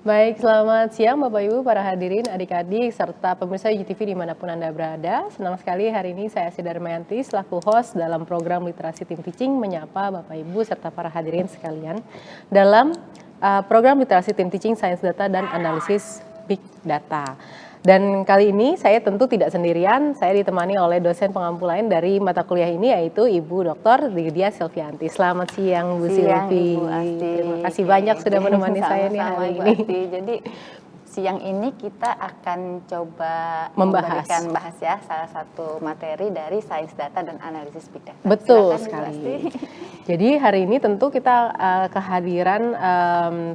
Baik, selamat siang Bapak Ibu, para hadirin, adik-adik, serta pemirsa UTV dimanapun Anda berada. Senang sekali hari ini saya Sida Darmayanti selaku host dalam program Literasi Tim Teaching menyapa Bapak Ibu serta para hadirin sekalian dalam program Literasi Tim Teaching Sains Data dan Analisis Big Data. Dan kali ini saya tentu tidak sendirian, saya ditemani oleh dosen pengampu lain dari mata kuliah ini yaitu Ibu Dr. Lydia Silvianti. Selamat siang Bu Siang Silvi. Ibu Asti. Terima kasih banyak sudah menemani saya nih hari Ibu ini. Asti. Jadi siang ini kita akan coba Membahas ya salah satu materi dari Sains Data dan Analisis Big Data. Betul Silakan, sekali. Jadi hari ini tentu kita kehadiran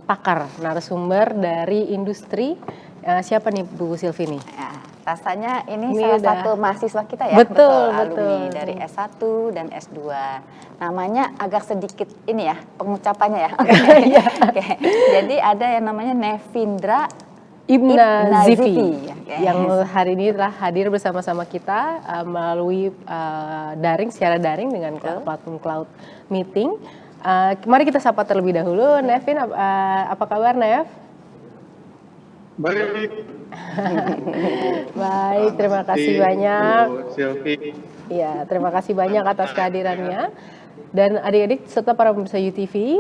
pakar narasumber dari industri. Siapa nih Bu Silvi nih? Ya, rasanya ini Ini salah udah satu mahasiswa kita ya, betul. alumni dari S1 dan S2. Namanya agak sedikit ini ya pengucapannya ya. Oke. Jadi ada yang namanya Nevindra Ibna Zivi yang hari ini telah hadir bersama-sama kita melalui secara daring dengan platform cloud meeting. Mari kita sapa terlebih dahulu. Nevin, apa kabar Nev? Baik. Baik, terima kasih banyak. Silvi. Iya, terima kasih banyak atas kehadirannya. Dan adik-adik serta para pemirsa UTV,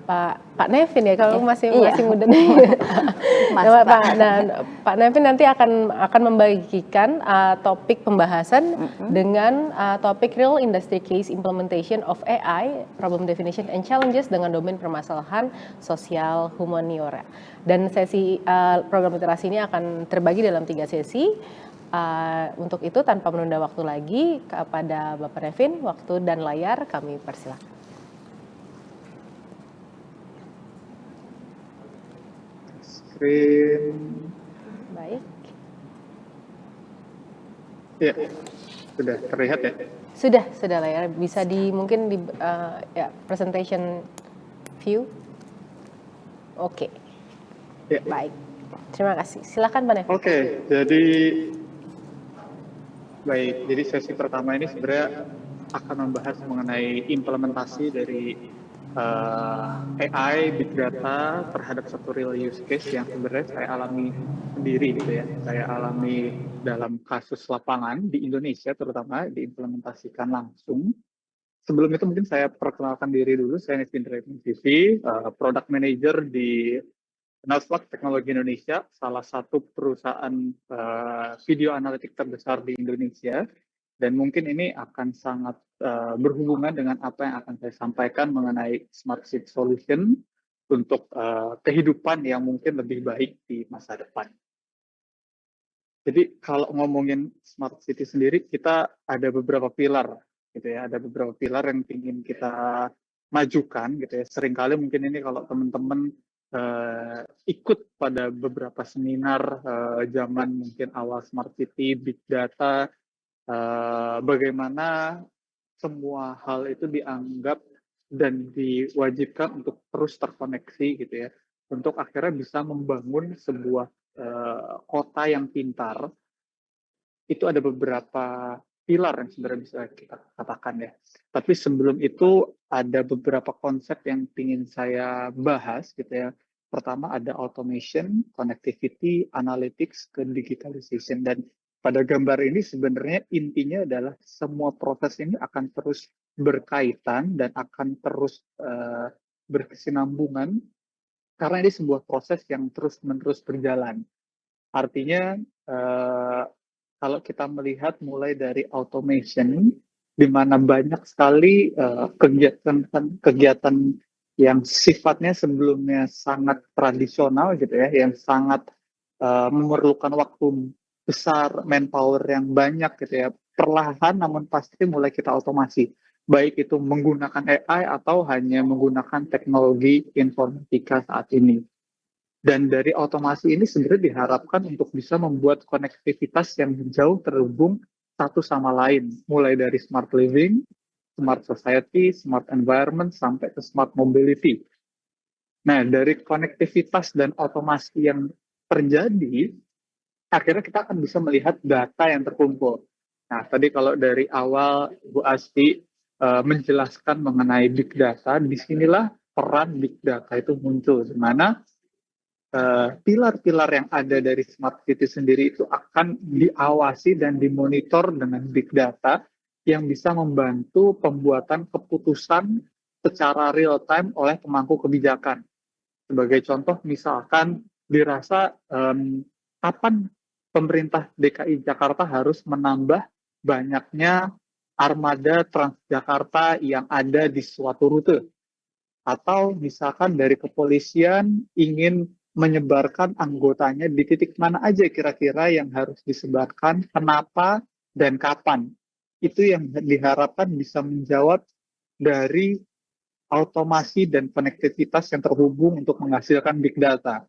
Pak Nevin ya, kalau masih muda nih. Pak Nevin nanti akan membagikan topik pembahasan dengan topik Real Industry Case Implementation of AI, Problem Definition and Challenges dengan domain permasalahan sosial humaniora. Dan sesi program literasi ini akan terbagi dalam 3 sesi. Untuk itu tanpa menunda waktu lagi kepada Bapak Nevin, waktu dan layar kami persilakan. Screen. Baik. Ya, sudah terlihat ya? Sudah layar. Bisa mungkin di presentation view. Oke. Ya. Baik. Terima kasih. Silakan Pak Nevin. Oke, jadi sesi pertama ini sebenarnya akan membahas mengenai implementasi dari AI, Big Data terhadap satu real use case yang sebenarnya saya alami sendiri gitu ya. Saya alami dalam kasus lapangan di Indonesia terutama diimplementasikan langsung. Sebelum itu mungkin saya perkenalkan diri dulu, saya Nevindra Zivi, Product Manager di Nasdaq Teknologi Indonesia, salah satu perusahaan video analitik terbesar di Indonesia, dan mungkin ini akan sangat berhubungan dengan apa yang akan saya sampaikan mengenai Smart City Solution untuk kehidupan yang mungkin lebih baik di masa depan. Jadi kalau ngomongin Smart City sendiri, kita ada beberapa pilar, gitu ya, ada beberapa pilar yang ingin kita majukan, gitu ya. Seringkali mungkin ini kalau teman-teman ikut pada beberapa seminar zaman mungkin awal Smart City, Big Data, bagaimana semua hal itu dianggap dan diwajibkan untuk terus terkoneksi gitu ya, untuk akhirnya bisa membangun sebuah kota yang pintar. Itu ada beberapa pilar yang sebenarnya bisa kita katakan ya. Tapi sebelum itu ada beberapa konsep yang ingin saya bahas gitu ya. Pertama ada automation, connectivity, analytics, ke digitalization. Dan pada gambar ini sebenarnya intinya adalah semua proses ini akan terus berkaitan dan akan terus berkesinambungan karena ini sebuah proses yang terus-menerus berjalan. Artinya kalau kita melihat mulai dari automation, di mana banyak sekali kegiatan yang sifatnya sebelumnya sangat tradisional gitu ya, yang sangat memerlukan waktu besar, manpower yang banyak gitu ya, perlahan namun pasti mulai kita otomasi, baik itu menggunakan AI atau hanya menggunakan teknologi informatika saat ini. Dan dari otomasi ini sebenarnya diharapkan untuk bisa membuat konektivitas yang jauh terhubung satu sama lain, mulai dari smart living, smart society, smart environment, sampai ke smart mobility. Nah, dari konektivitas dan otomasi yang terjadi, akhirnya kita akan bisa melihat data yang terkumpul. Nah, tadi kalau dari awal Bu Asti menjelaskan mengenai big data, disinilah peran big data itu muncul, di mana pilar-pilar yang ada dari smart city sendiri itu akan diawasi dan dimonitor dengan big data yang bisa membantu pembuatan keputusan secara real time oleh pemangku kebijakan. Sebagai contoh, misalkan dirasa kapan pemerintah DKI Jakarta harus menambah banyaknya armada Transjakarta yang ada di suatu rute. Atau misalkan dari kepolisian ingin menyebarkan anggotanya di titik mana aja kira-kira yang harus disebarkan, kenapa, dan kapan. Itu yang diharapkan bisa menjawab dari automasi dan konektivitas yang terhubung untuk menghasilkan big data.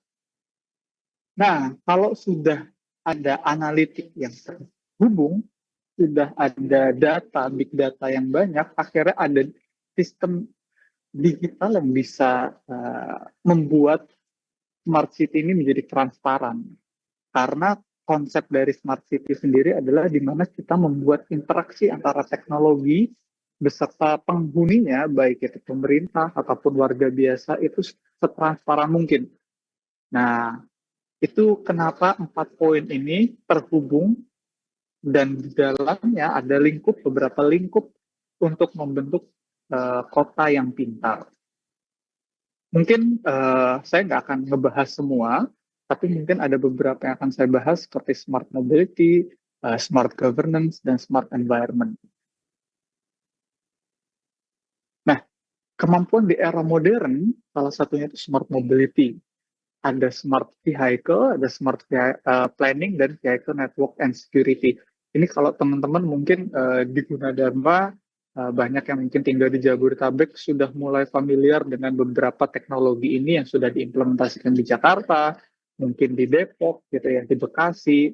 Nah, kalau sudah ada analitik yang terhubung, sudah ada data, big data yang banyak, akhirnya ada sistem digital yang bisa membuat smart city ini menjadi transparan. Karena konsep dari smart city sendiri adalah di mana kita membuat interaksi antara teknologi beserta penghuninya, baik itu pemerintah ataupun warga biasa, itu setransparan mungkin. Nah, itu kenapa 4 poin ini terhubung dan di dalamnya ada beberapa lingkup untuk membentuk kota yang pintar. Mungkin saya nggak akan ngebahas semua, tapi mungkin ada beberapa yang akan saya bahas seperti smart mobility, smart governance, dan smart environment. Nah, kemampuan di era modern, salah satunya itu smart mobility. Ada smart vehicle, ada smart planning, dan vehicle network and security. Ini kalau teman-teman mungkin di Gunadarma, banyak yang mungkin tinggal di Jabodetabek sudah mulai familiar dengan beberapa teknologi ini yang sudah diimplementasikan di Jakarta, mungkin di Depok, gitu ya, di Bekasi.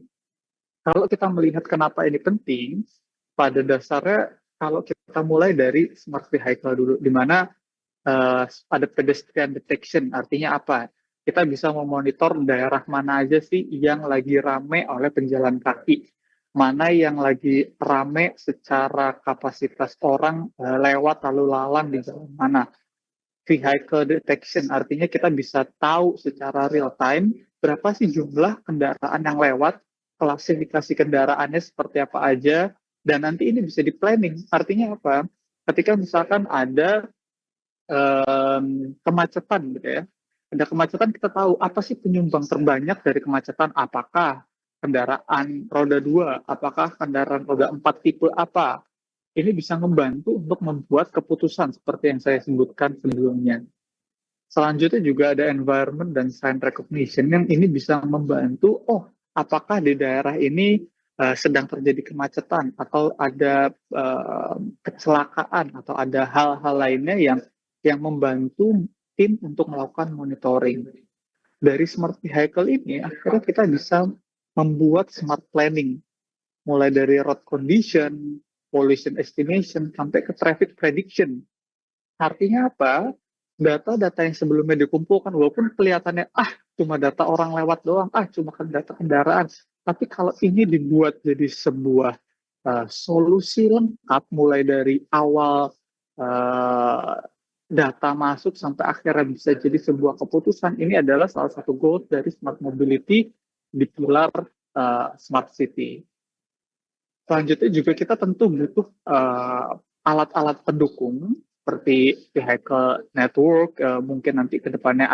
Kalau kita melihat kenapa ini penting, pada dasarnya kalau kita mulai dari smart vehicle dulu, di mana ada pedestrian detection, artinya apa? Kita bisa memonitor daerah mana aja sih yang lagi rame oleh penjalan kaki, mana yang lagi rame secara kapasitas orang lewat lalu lalang di jalan mana. Vehicle detection artinya kita bisa tahu secara real time berapa sih jumlah kendaraan yang lewat, klasifikasi kendaraannya seperti apa aja, dan nanti ini bisa di planning. Artinya apa? Ketika misalkan ada kemacetan gitu ya. Ada kemacetan kita tahu apa sih penyumbang terbanyak dari kemacetan, apakah kendaraan roda 2, apakah kendaraan roda 4 tipe apa. Ini bisa membantu untuk membuat keputusan seperti yang saya sebutkan sebelumnya. Selanjutnya juga ada environment dan sign recognition yang ini bisa membantu, apakah di daerah ini sedang terjadi kemacetan atau ada kecelakaan atau ada hal-hal lainnya yang membantu tim untuk melakukan monitoring. Dari smart vehicle ini, akhirnya kita bisa membuat smart planning, mulai dari road condition, pollution estimation, sampai ke traffic prediction. Artinya apa? Data-data yang sebelumnya dikumpulkan, walaupun kelihatannya, cuma data orang lewat doang, cuma data kendaraan. Tapi kalau ini dibuat jadi sebuah solusi lengkap, mulai dari awal data masuk sampai akhirnya bisa jadi sebuah keputusan, ini adalah salah satu goal dari smart mobility di pilar smart city. Selanjutnya juga kita tentu butuh alat-alat pendukung seperti vehicle network, mungkin nanti ke depannya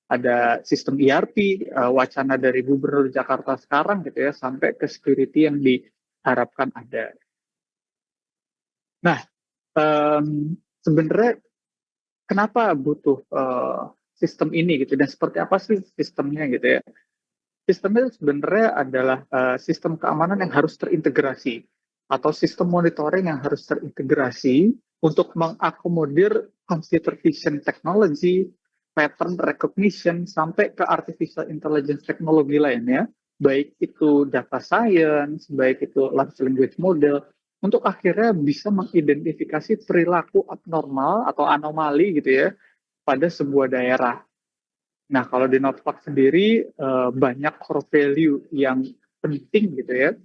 ada sistem ERP, wacana dari Gubernur Jakarta sekarang gitu ya, sampai ke security yang diharapkan ada. Nah, sebenarnya kenapa butuh sistem ini gitu, dan seperti apa sih sistemnya gitu ya? Sistemnya sebenarnya adalah sistem keamanan yang harus terintegrasi atau sistem monitoring yang harus terintegrasi untuk mengakomodir computer vision technology, pattern recognition, sampai ke artificial intelligence teknologi lainnya, baik itu data science, baik itu large language model, untuk akhirnya bisa mengidentifikasi perilaku abnormal atau anomali gitu ya pada sebuah daerah. Nah, kalau di Notepad sendiri banyak core value yang penting gitu ya.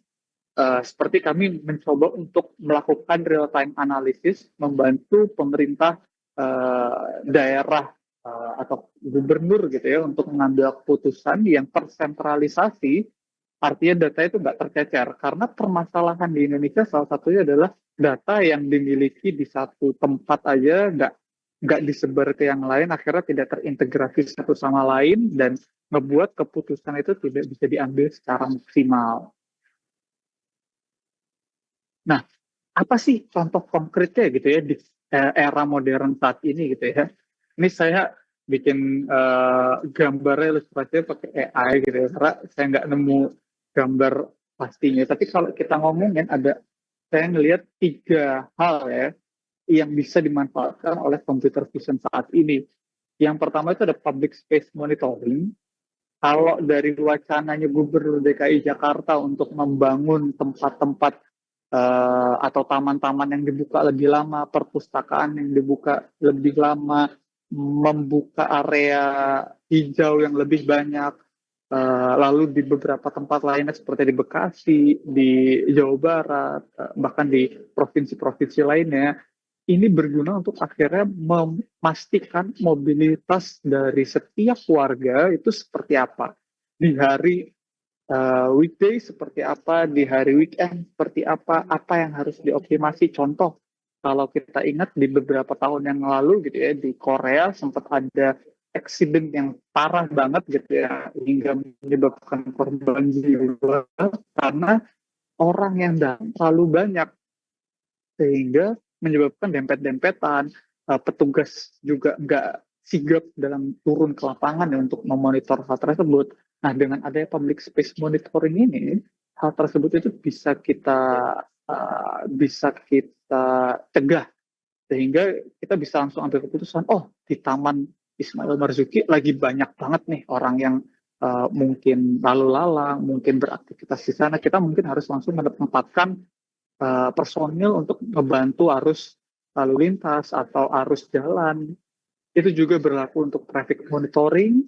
Seperti kami mencoba untuk melakukan real time analysis, membantu pemerintah daerah atau gubernur gitu ya untuk mengambil keputusan yang tersentralisasi, artinya data itu nggak tercecer. Karena permasalahan di Indonesia salah satunya adalah data yang dimiliki di satu tempat aja nggak disebar ke yang lain, akhirnya tidak terintegrasi satu sama lain dan ngebuat keputusan itu tidak bisa diambil secara maksimal. Nah, apa sih contoh konkretnya gitu ya di era modern saat ini gitu ya? Ini saya bikin gambarnya ilustrasinya pakai AI gitu ya, karena saya nggak nemu gambar pastinya. Tapi kalau kita ngomongin saya ngelihat 3 hal ya yang bisa dimanfaatkan oleh computer vision saat ini. Yang pertama itu ada public space monitoring. Kalau dari wacananya Gubernur DKI Jakarta untuk membangun tempat-tempat atau taman-taman yang dibuka lebih lama, perpustakaan yang dibuka lebih lama, membuka area hijau yang lebih banyak, lalu di beberapa tempat lainnya seperti di Bekasi, di Jawa Barat, bahkan di provinsi-provinsi lainnya, ini berguna untuk akhirnya memastikan mobilitas dari setiap warga itu seperti apa. Di hari weekday seperti apa, di hari weekend seperti apa yang harus dioptimasi. Contoh, kalau kita ingat di beberapa tahun yang lalu gitu ya, di Korea sempat ada accident yang parah banget gitu ya, hingga menyebabkan korban jiwa karena orang yang datang terlalu banyak, sehingga menyebabkan dempet-dempetan, petugas juga nggak sigap dalam turun ke lapangan ya untuk memonitor hal tersebut. Nah, dengan adanya public space monitoring ini, hal tersebut itu bisa kita cegah, sehingga kita bisa langsung ambil keputusan, oh di Taman Ismail Marzuki lagi banyak banget nih orang yang mungkin lalu lalang, mungkin beraktivitas di sana, kita mungkin harus langsung menempatkan personil untuk membantu arus lalu lintas atau arus jalan. Itu juga berlaku untuk traffic monitoring,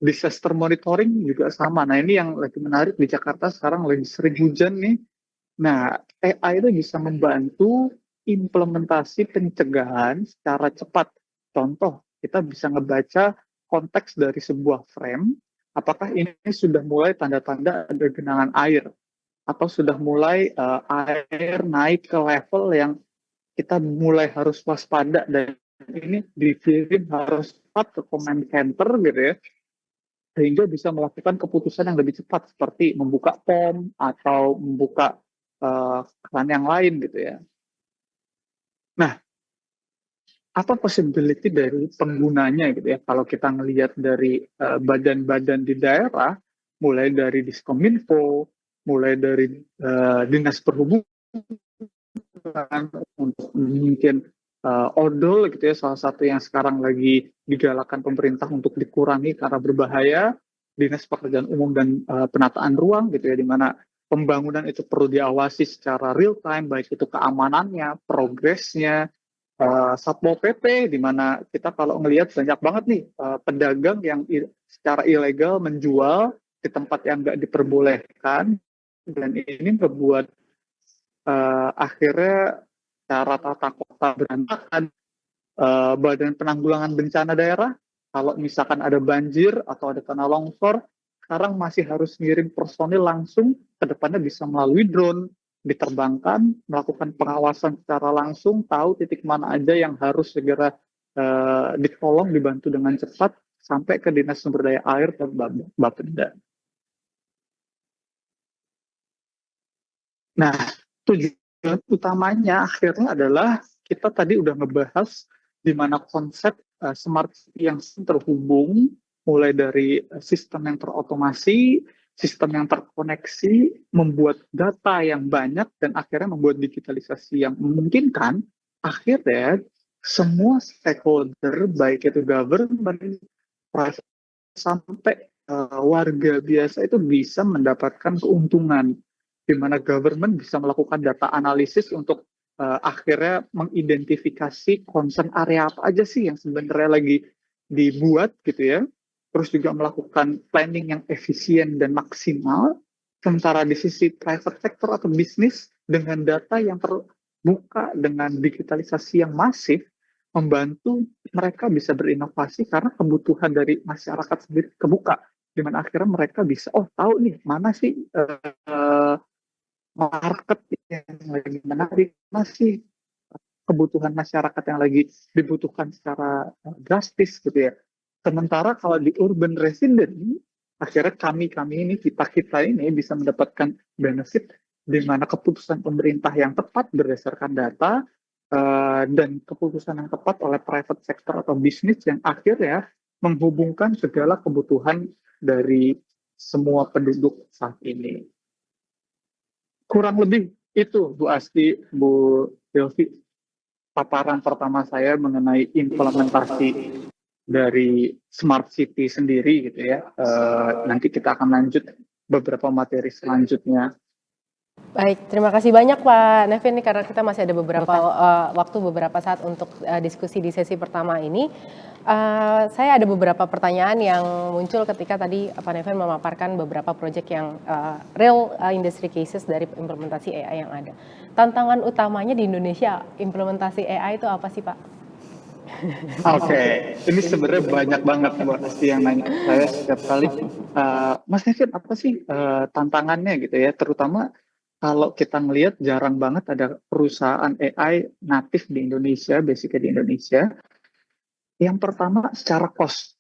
disaster monitoring juga sama. Nah, ini yang lagi menarik di Jakarta sekarang lagi sering hujan nih. Nah, AI itu bisa membantu implementasi pencegahan secara cepat. Contoh, kita bisa ngebaca konteks dari sebuah frame, apakah ini sudah mulai tanda-tanda ada genangan air, atau sudah mulai air naik ke level yang kita mulai harus waspada, dan ini dikirim harus cepat ke command center gitu ya, sehingga bisa melakukan keputusan yang lebih cepat seperti membuka POM atau membuka keran yang lain gitu ya. Nah, apa possibility dari penggunanya gitu ya? Kalau kita ngelihat dari badan-badan di daerah, mulai dari Diskominfo, mulai dari Dinas Perhubungan, untuk mungkin odol gitu ya, salah satu yang sekarang lagi digalakan pemerintah untuk dikurangi karena berbahaya, Dinas Pekerjaan Umum dan Penataan Ruang gitu ya, di mana pembangunan itu perlu diawasi secara real time, baik itu keamanannya, progresnya, Satpol PP, di mana kita kalau ngelihat banyak banget nih pedagang yang secara ilegal menjual di tempat yang nggak diperbolehkan, dan ini membuat akhirnya cara tata kota berantakan. Badan Penanggulangan Bencana Daerah, kalau misalkan ada banjir atau ada tanah longsor, sekarang masih harus ngirim personil langsung, ke depannya bisa melalui drone, diterbangkan, melakukan pengawasan secara langsung, tahu titik mana aja yang harus segera ditolong, dibantu dengan cepat, sampai ke Dinas Sumber Daya Air dan Bapenda. Nah, tujuan utamanya akhirnya adalah kita tadi udah ngebahas di mana konsep smart city yang terhubung, mulai dari sistem yang terotomasi, sistem yang terkoneksi, membuat data yang banyak, dan akhirnya membuat digitalisasi yang memungkinkan, akhirnya semua stakeholder, baik itu government, sampai warga biasa itu bisa mendapatkan keuntungan, di mana government bisa melakukan data analisis untuk akhirnya mengidentifikasi concern area apa aja sih yang sebenarnya lagi dibuat gitu ya, terus juga melakukan planning yang efisien dan maksimal. Sementara di sisi private sector atau bisnis, dengan data yang terbuka dengan digitalisasi yang masif, membantu mereka bisa berinovasi karena kebutuhan dari masyarakat sendiri kebuka, di mana akhirnya mereka bisa, oh tahu nih mana sih market yang lagi menarik, masih kebutuhan masyarakat yang lagi dibutuhkan secara drastis gitu ya. Sementara kalau di urban resident, akhirnya kami ini, kita ini bisa mendapatkan benefit di mana keputusan pemerintah yang tepat berdasarkan data dan keputusan yang tepat oleh private sector atau bisnis yang akhirnya menghubungkan segala kebutuhan dari semua penduduk saat ini. Kurang lebih itu Bu Asti, Bu Delvi, paparan pertama saya mengenai implementasi dari smart city sendiri gitu ya. Nanti kita akan lanjut beberapa materi selanjutnya. Baik, terima kasih banyak Pak Nevin karena kita masih ada beberapa saat untuk diskusi di sesi pertama ini. Saya ada beberapa pertanyaan yang muncul ketika tadi Pak Nevin memaparkan beberapa proyek yang real industry cases dari implementasi AI yang ada. Tantangan utamanya di Indonesia implementasi AI itu apa sih Pak? Oke, ini sebenarnya banyak banget Bu Asti yang nanya saya setiap kali, Mas Nevin apa sih tantangannya gitu ya, terutama kalau kita ngelihat jarang banget ada perusahaan AI natif di Indonesia, basicnya di Indonesia. Yang pertama secara cost.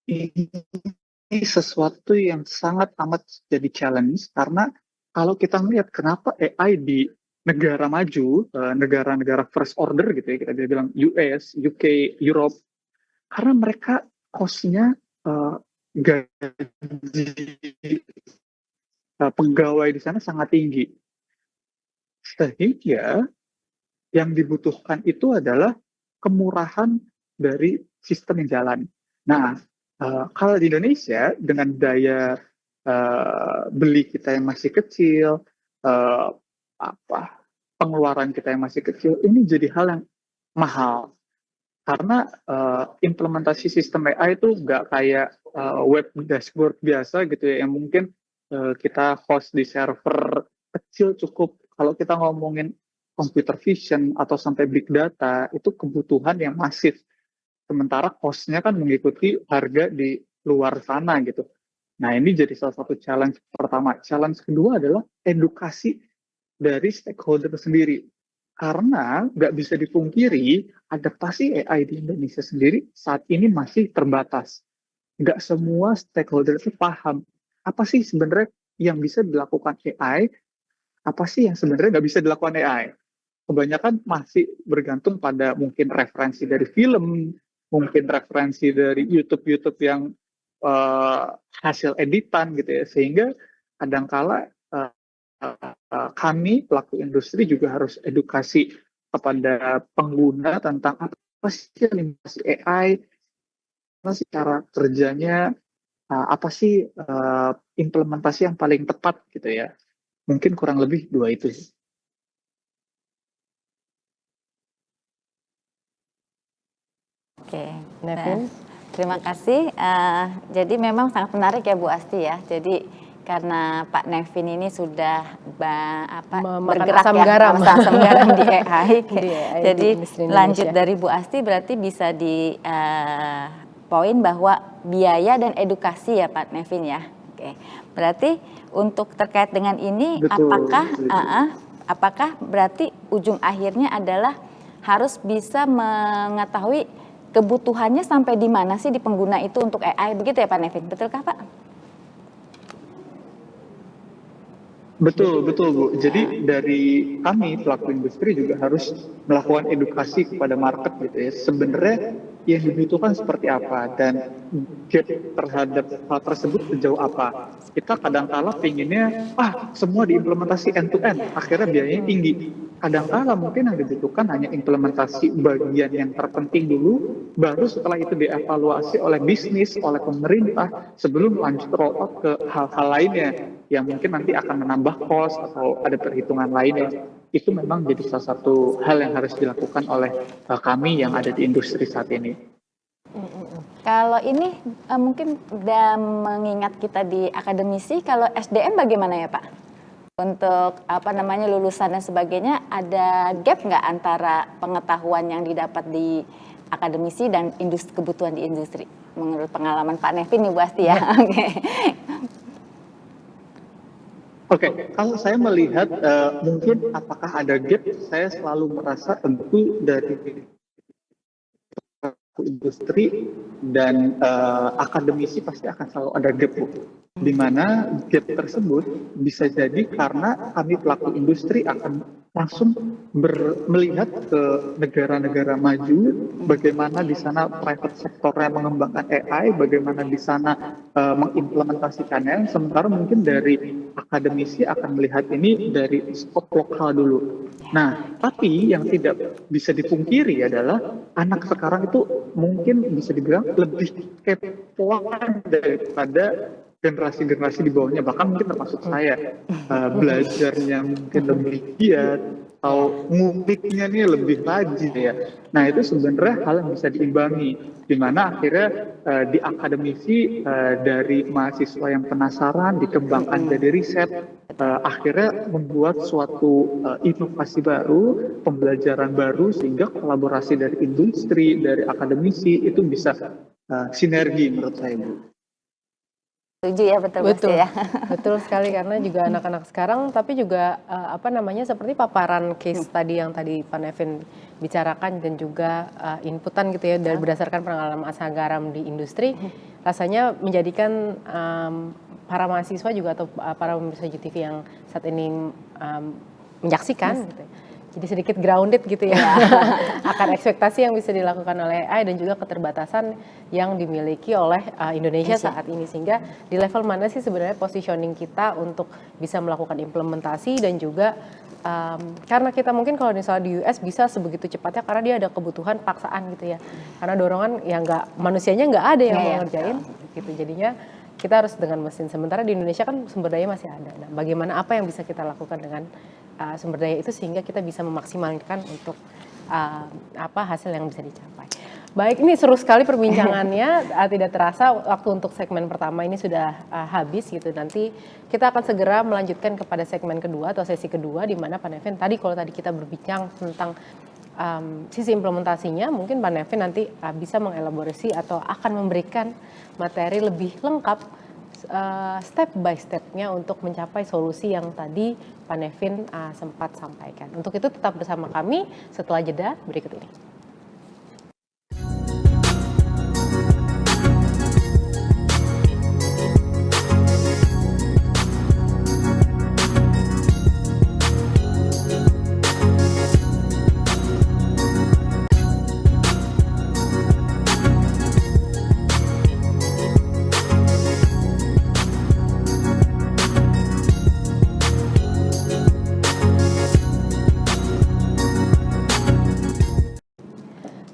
Ini sesuatu yang sangat amat jadi challenge karena kalau kita melihat kenapa AI di negara maju, negara-negara first order gitu ya, kita bilang US, UK, Europe, karena mereka cost-nya gaji pegawai di sana sangat tinggi. Sehingga yang dibutuhkan itu adalah kemurahan dari sistem yang jalan. Nah, kalau di Indonesia dengan daya beli kita yang masih kecil, pengeluaran kita yang masih kecil, ini jadi hal yang mahal. Karena implementasi sistem AI itu nggak kayak web dashboard biasa gitu ya, yang mungkin kita host di server kecil cukup. Kalau kita ngomongin computer vision atau sampai big data, itu kebutuhan yang masif. Sementara cost-nya kan mengikuti harga di luar sana gitu. Nah, ini jadi salah satu challenge pertama. Challenge kedua adalah edukasi dari stakeholder sendiri. Karena nggak bisa dipungkiri, adaptasi AI di Indonesia sendiri saat ini masih terbatas. Nggak semua stakeholder itu paham apa sih sebenarnya yang bisa dilakukan AI, apa sih yang sebenarnya nggak bisa dilakukan AI. Kebanyakan masih bergantung pada mungkin referensi dari film, mungkin referensi dari YouTube yang hasil editan gitu ya, sehingga kadangkala kami pelaku industri juga harus edukasi kepada pengguna tentang apa sih limitasi AI, apa sih cara kerjanya, apa sih implementasi yang paling tepat gitu ya. Mungkin kurang lebih dua itu sih. Oke, Nevin? terima kasih. Jadi memang sangat menarik ya Bu Asti ya. Jadi karena Pak Nevin ini sudah bergerak asam ya, garam. asam garam di AI. Di AI Jadi di industri lanjut Indonesia. dari Bu Asti berarti bisa di poin bahwa biaya dan edukasi ya Pak Nevin ya. Oke, berarti untuk terkait dengan ini, Betul. apakah berarti ujung akhirnya adalah harus bisa mengetahui kebutuhannya sampai di mana sih di pengguna itu untuk AI, begitu ya Pak Nevin? Betulkah Pak? Betul Bu. Jadi dari kami pelaku industri juga harus melakukan edukasi kepada market gitu ya. Sebenarnya yang dibutuhkan seperti apa dan gap terhadap hal tersebut sejauh apa. Kita kadang-kala pinginnya semua diimplementasi end to end, akhirnya biayanya tinggi. Kadang-kala mungkin yang dibutuhkan hanya implementasi bagian yang terpenting dulu, baru setelah itu dievaluasi oleh bisnis, oleh pemerintah sebelum lanjut roll out ke hal-hal lainnya yang mungkin nanti akan menambah cost atau ada perhitungan lainnya. Itu memang jadi salah satu hal yang harus dilakukan oleh kami yang ada di industri saat ini. Kalau ini mungkin udah mengingat kita di akademisi, kalau SDM bagaimana ya Pak? Untuk apa namanya lulusan dan sebagainya, ada gap nggak antara pengetahuan yang didapat di akademisi dan kebutuhan di industri? Menurut pengalaman Pak Nevin nih Bu Asti ya. Oke. Oke, kalau saya melihat mungkin apakah ada gap, saya selalu merasa tentu dari industri dan akademisi pasti akan selalu ada gap, Bu. Di mana gap tersebut bisa jadi karena kami pelaku industri akan langsung melihat ke negara-negara maju, bagaimana di sana private sektornya mengembangkan AI, bagaimana di sana mengimplementasikannya, sementara mungkin dari akademisi akan melihat ini dari skop lokal dulu. Nah, tapi yang tidak bisa dipungkiri adalah anak sekarang itu mungkin bisa dibilang lebih kepoan daripada generasi-generasi di bawahnya, bahkan mungkin termasuk saya. Belajarnya mungkin lebih giat atau nguliknya nih lebih rajin ya. Nah, itu sebenarnya hal yang bisa diimbangi, di mana akhirnya di akademisi dari mahasiswa yang penasaran dikembangkan jadi riset, akhirnya membuat suatu inovasi baru, pembelajaran baru, sehingga kolaborasi dari industri, dari akademisi itu bisa sinergi menurut saya, Bu. Setuju ya, betul Bu Asti Betul, ya. betul sekali karena juga anak-anak sekarang, tapi juga apa namanya seperti paparan case tadi yang tadi Pak Nevin bicarakan dan juga inputan gitu ya dari berdasarkan pengalaman Asa Garam di industri, rasanya menjadikan para mahasiswa juga atau para pemirsa GTV yang saat ini menyaksikan gitu ya, jadi sedikit grounded gitu ya akan ekspektasi yang bisa dilakukan oleh AI dan juga keterbatasan yang dimiliki oleh Indonesia saat ini, sehingga di level mana sih sebenarnya positioning kita untuk bisa melakukan implementasi dan juga karena kita mungkin kalau misalnya di US bisa sebegitu cepatnya karena dia ada kebutuhan paksaan gitu ya, karena dorongan yang manusianya nggak ada yang mau ngerjain gitu, jadinya kita harus dengan mesin, sementara di Indonesia kan sumber daya masih ada. Nah, bagaimana apa yang bisa kita lakukan dengan sumber daya itu sehingga kita bisa memaksimalkan untuk apa hasil yang bisa dicapai. Baik, ini seru sekali perbincangannya. Tidak terasa waktu untuk segmen pertama ini sudah habis gitu. Nanti kita akan segera melanjutkan kepada segmen kedua atau sesi kedua, di mana Pak Nevin tadi kalau tadi kita berbincang tentang sisi implementasinya, mungkin Pak Nevin nanti bisa mengelaborasi atau akan memberikan materi lebih lengkap step by step-nya untuk mencapai solusi yang tadi Pak Nevin sempat sampaikan. Untuk itu tetap bersama kami setelah jeda berikut ini.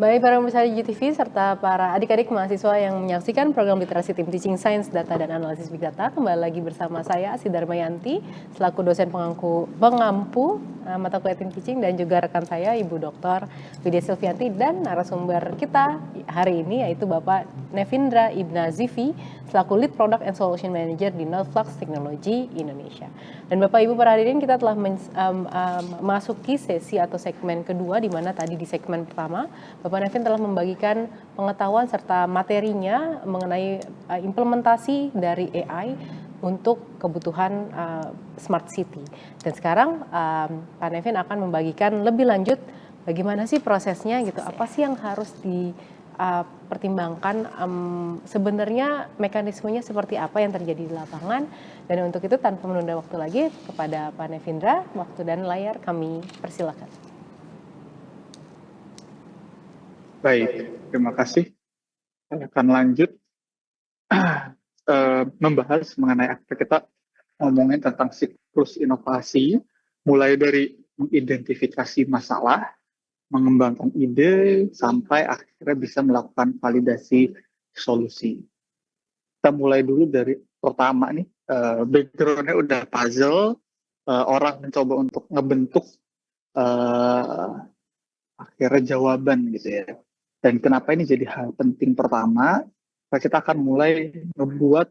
Baik para pemirsa GTV serta para adik-adik mahasiswa yang menyaksikan program literasi Tim Teaching Science, Data dan Analisis Big Data, kembali lagi bersama saya Asti Darmayanti selaku dosen pengampu mata kuliah Tim Teaching, dan juga rekan saya Ibu Dr. Widya Silvianti, dan narasumber kita hari ini yaitu Bapak Nevindra Ibna Zivi selaku Lead Product and Solution Manager di Nodeflux Technology Indonesia. Dan Bapak Ibu para hadirin, kita telah memasuki sesi atau segmen kedua, di mana tadi di segmen pertama Bapak Nevin telah membagikan pengetahuan serta materinya mengenai implementasi dari AI untuk kebutuhan Smart City. Dan sekarang Pak Nevin akan membagikan lebih lanjut bagaimana sih prosesnya gitu, apa sih yang harus dipertimbangkan, sebenarnya mekanismenya seperti apa yang terjadi di lapangan. Dan untuk itu tanpa menunda waktu lagi, kepada Pak Nevindra, waktu dan layar kami persilakan. Baik, terima kasih. Saya akan lanjut membahas mengenai apa kita ngomongin tentang siklus inovasi, mulai dari mengidentifikasi masalah, mengembangkan ide, sampai akhirnya bisa melakukan validasi solusi. Kita mulai dulu dari pertama nih, background-nya udah puzzle, orang mencoba untuk ngebentuk akhirnya jawaban gitu ya. Dan kenapa ini jadi hal penting pertama, kita akan mulai membuat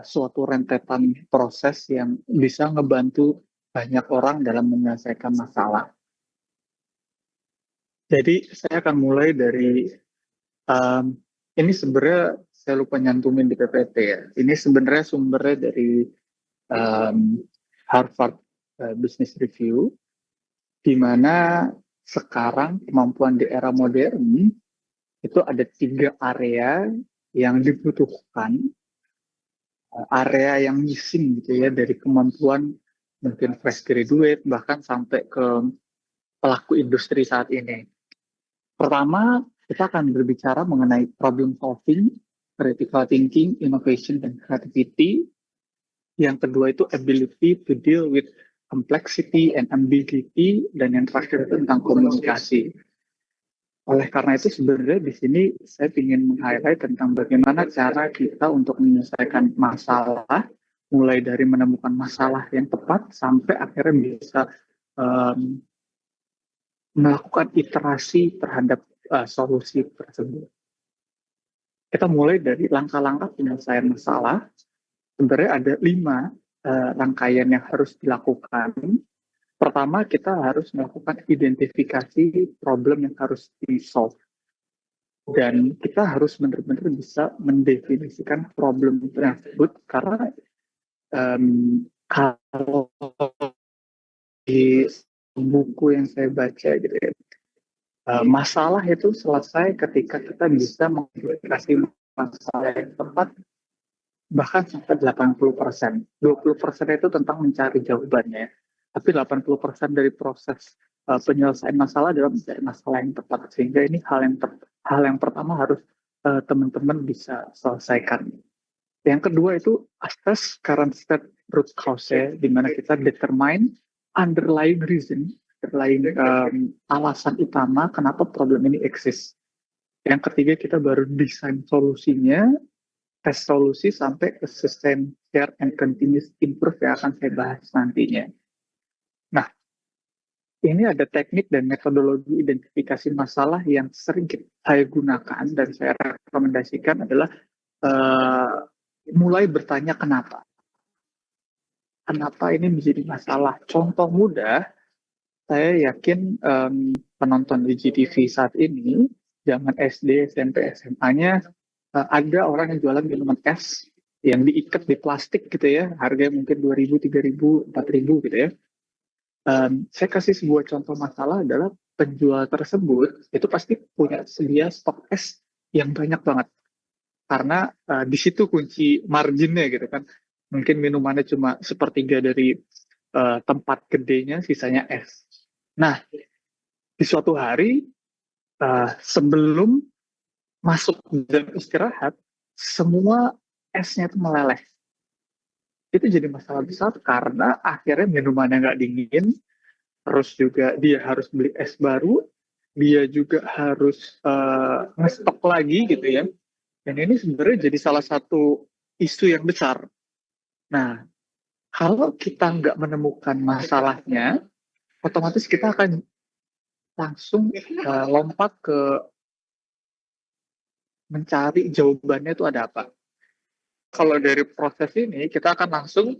suatu rentetan proses yang bisa ngebantu banyak orang dalam menyelesaikan masalah. Jadi saya akan mulai dari um, ini sebenarnya saya lupa nyantumin di PPT ya. Ini sebenarnya sumbernya dari um, Harvard Business Review, di mana sekarang kemampuan di era modern itu ada 3 area yang dibutuhkan, area yang missing gitu ya dari kemampuan mungkin fresh graduate bahkan sampai ke pelaku industri saat ini. Pertama, kita akan berbicara mengenai problem solving, critical thinking, innovation, dan creativity. Yang kedua itu ability to deal with complexity and ambiguity, dan yang terakhir itu tentang komunikasi. Oleh karena itu sebenarnya di sini saya ingin meng-highlight tentang bagaimana cara kita untuk menyelesaikan masalah, mulai dari menemukan masalah yang tepat sampai akhirnya bisa um, melakukan iterasi terhadap solusi tersebut. Kita mulai dari langkah-langkah penyelesaian masalah. Sebenarnya ada 5 rangkaian yang harus dilakukan. Pertama, kita harus melakukan identifikasi problem yang harus di-solve. Dan kita harus benar-benar bisa mendefinisikan problem tersebut, karena kalau di buku yang saya baca gitu ya, masalah itu selesai ketika kita bisa mengidentifikasi masalah yang tepat, bahkan sampai 80%. 20% itu tentang mencari jawabannya. Tapi 80% dari proses penyelesaian masalah adalah mencari masalah yang tepat. Sehingga ini hal yang pertama harus teman-teman bisa selesaikan. Yang kedua itu assess current state root cause, di mana kita determine underlying reason, underlying alasan utama kenapa problem ini eksis. Yang ketiga kita baru desain solusinya, tes solusi sampai ke sustain, share, and continuous improve yang akan saya bahas nantinya. Nah, ini ada teknik dan metodologi identifikasi masalah yang sering saya gunakan dan saya rekomendasikan adalah mulai bertanya kenapa. Kenapa ini menjadi masalah? Contoh mudah, saya yakin penonton di GTV saat ini, zaman SD, SMP, SMA-nya, ada orang yang jualan minuman es yang diikat di plastik gitu ya, harganya mungkin 2.000, 3.000, 4.000 gitu ya. Saya kasih sebuah contoh masalah adalah penjual tersebut itu pasti punya sedia stok es yang banyak banget. Karena di situ kunci marginnya gitu kan. Mungkin minumannya cuma sepertiga dari tempat gedenya, sisanya es. Nah, di suatu hari sebelum masuk jam istirahat, semua esnya itu meleleh. Itu jadi masalah besar karena akhirnya minumannya nggak dingin, terus juga dia harus beli es baru, dia juga harus ngestok lagi gitu ya. Dan ini sebenarnya jadi salah satu isu yang besar. Nah, kalau kita nggak menemukan masalahnya, otomatis kita akan langsung lompat ke mencari jawabannya itu ada apa. Kalau dari proses ini, kita akan langsung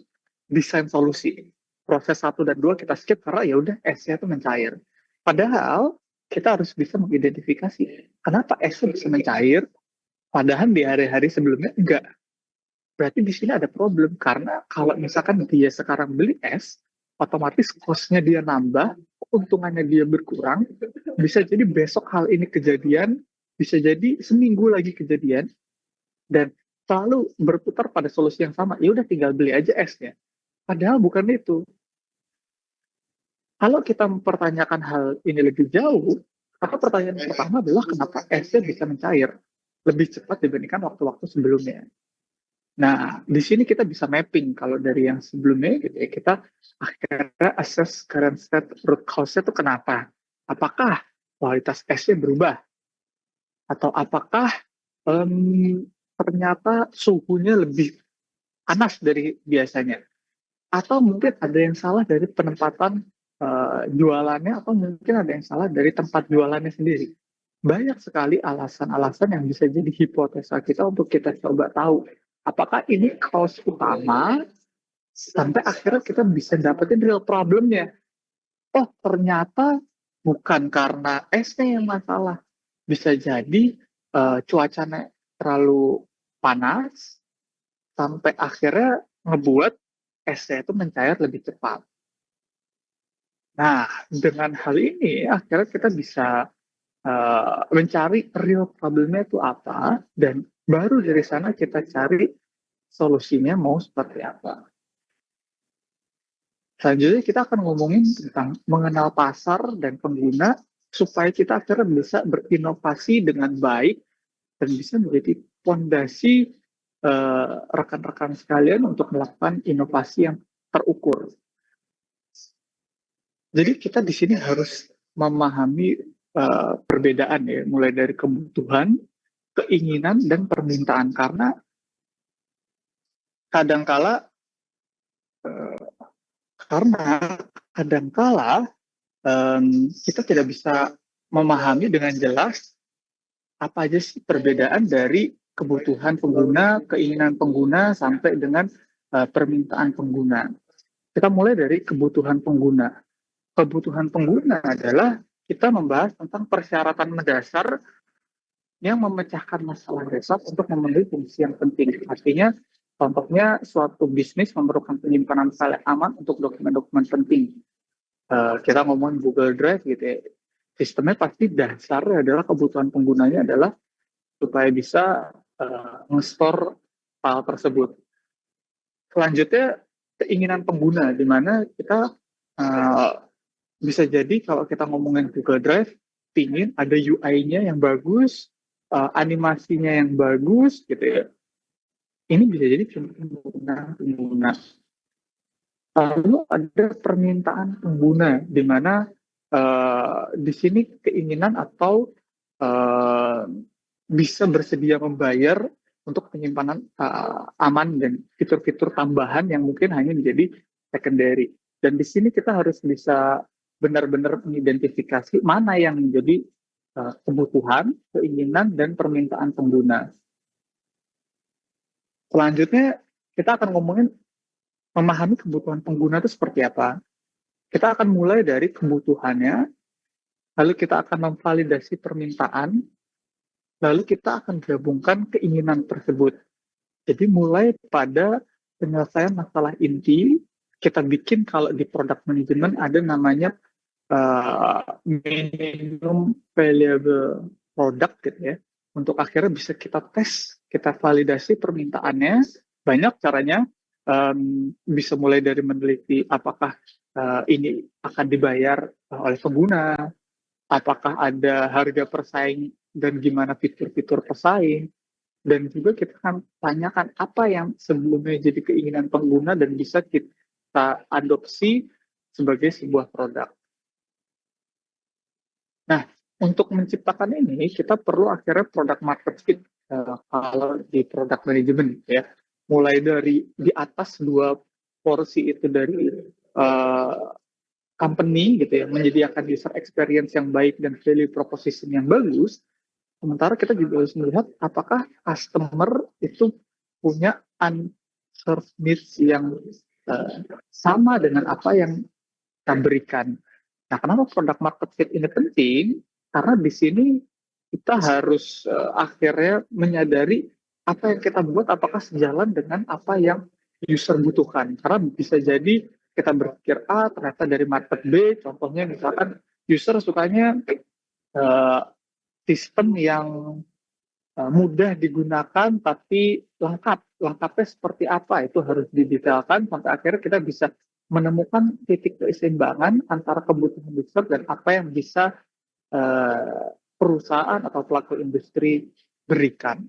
desain solusi. Proses 1 dan 2 kita skip karena ya udah esnya itu mencair. Padahal kita harus bisa mengidentifikasi kenapa esnya bisa mencair, padahal di hari-hari sebelumnya enggak. Berarti di sini ada problem, karena kalau misalkan dia sekarang beli es, otomatis cost-nya dia nambah, keuntungannya dia berkurang, bisa jadi besok hal ini kejadian, bisa jadi seminggu lagi kejadian, dan selalu berputar pada solusi yang sama. Ya udah tinggal beli aja esnya. Padahal bukan itu. Kalau kita mempertanyakan hal ini lebih jauh, maka pertanyaan pertama adalah kenapa esnya bisa mencair lebih cepat dibandingkan waktu-waktu sebelumnya. Nah, di sini kita bisa mapping. Kalau dari yang sebelumnya gitu ya, kita akhirnya assess current state root cause-nya itu kenapa. Apakah kualitas esnya berubah? Atau apakah ternyata suhunya lebih panas dari biasanya? Atau mungkin ada yang salah dari penempatan jualannya, atau mungkin ada yang salah dari tempat jualannya sendiri. Banyak sekali alasan-alasan yang bisa jadi hipotesa kita untuk kita coba tahu apakah ini cause utama sampai akhirnya kita bisa dapetin real problemnya. Oh, ternyata bukan karena esnya yang masalah. Bisa jadi cuacanya terlalu panas sampai akhirnya ngebuat esnya itu mencair lebih cepat. Nah, dengan hal ini akhirnya kita bisa mencari real problemnya itu apa, dan baru dari sana kita cari solusinya mau seperti apa. Selanjutnya kita akan ngomongin tentang mengenal pasar dan pengguna supaya kita akhirnya bisa berinovasi dengan baik dan bisa menjadi fondasi rekan-rekan sekalian untuk melakukan inovasi yang terukur. Jadi kita di sini harus memahami perbedaan ya, mulai dari kebutuhan, keinginan, dan permintaan. Karena kadangkala kita tidak bisa memahami dengan jelas apa aja sih perbedaan dari kebutuhan pengguna, keinginan pengguna, sampai dengan permintaan pengguna. Kita mulai dari kebutuhan pengguna. Kebutuhan pengguna adalah kita membahas tentang persyaratan mendasar yang memecahkan masalah dasar untuk memenuhi fungsi yang penting. Artinya, contohnya suatu bisnis memerlukan penyimpanan file aman untuk dokumen-dokumen penting. Kita ngomong Google Drive gitu ya. Sistemnya pasti dasarnya adalah kebutuhan penggunanya adalah supaya bisa nge-store file tersebut. Selanjutnya, keinginan pengguna, di mana kita bisa jadi kalau kita ngomongin Google Drive, pingin ada UI-nya yang bagus, animasinya yang bagus, gitu ya. Ini bisa jadi pengguna. Lalu ada permintaan pengguna, di mana di sini keinginan atau bisa bersedia membayar untuk penyimpanan aman dan fitur-fitur tambahan yang mungkin hanya menjadi secondary. Dan di sini kita harus bisa benar-benar mengidentifikasi mana yang menjadi kebutuhan, keinginan, dan permintaan pengguna. Selanjutnya, kita akan ngomongin memahami kebutuhan pengguna itu seperti apa. Kita akan mulai dari kebutuhannya, lalu kita akan memvalidasi permintaan, lalu kita akan gabungkan keinginan tersebut. Jadi mulai pada penyelesaian masalah inti, kita bikin kalau di product management ada namanya minimum valuable product gitu ya. Untuk akhirnya bisa kita tes, kita validasi permintaannya. Banyak caranya, bisa mulai dari meneliti apakah ini akan dibayar oleh pengguna, apakah ada harga persaing dan gimana fitur-fitur pesaing, dan juga kita akan tanyakan apa yang sebelumnya jadi keinginan pengguna dan bisa kita adopsi sebagai sebuah produk. Nah, untuk menciptakan ini, kita perlu akhirnya product market fit kalau di product management ya. Mulai dari di atas dua porsi itu dari company gitu ya, menyediakan user experience yang baik dan value proposition yang bagus. Sementara kita juga harus melihat apakah customer itu punya unserved needs yang sama dengan apa yang kita berikan. Nah, kenapa product market fit ini penting? Karena di sini kita harus akhirnya menyadari apa yang kita buat apakah sejalan dengan apa yang user butuhkan. Karena bisa jadi kita berpikir A, ternyata dari market B, contohnya misalkan user sukanya sistem yang mudah digunakan tapi lengkap. Lengkapnya seperti apa itu harus didetailkan sampai akhirnya kita bisa menemukan titik keseimbangan antara kebutuhan user dan apa yang bisa perusahaan atau pelaku industri berikan.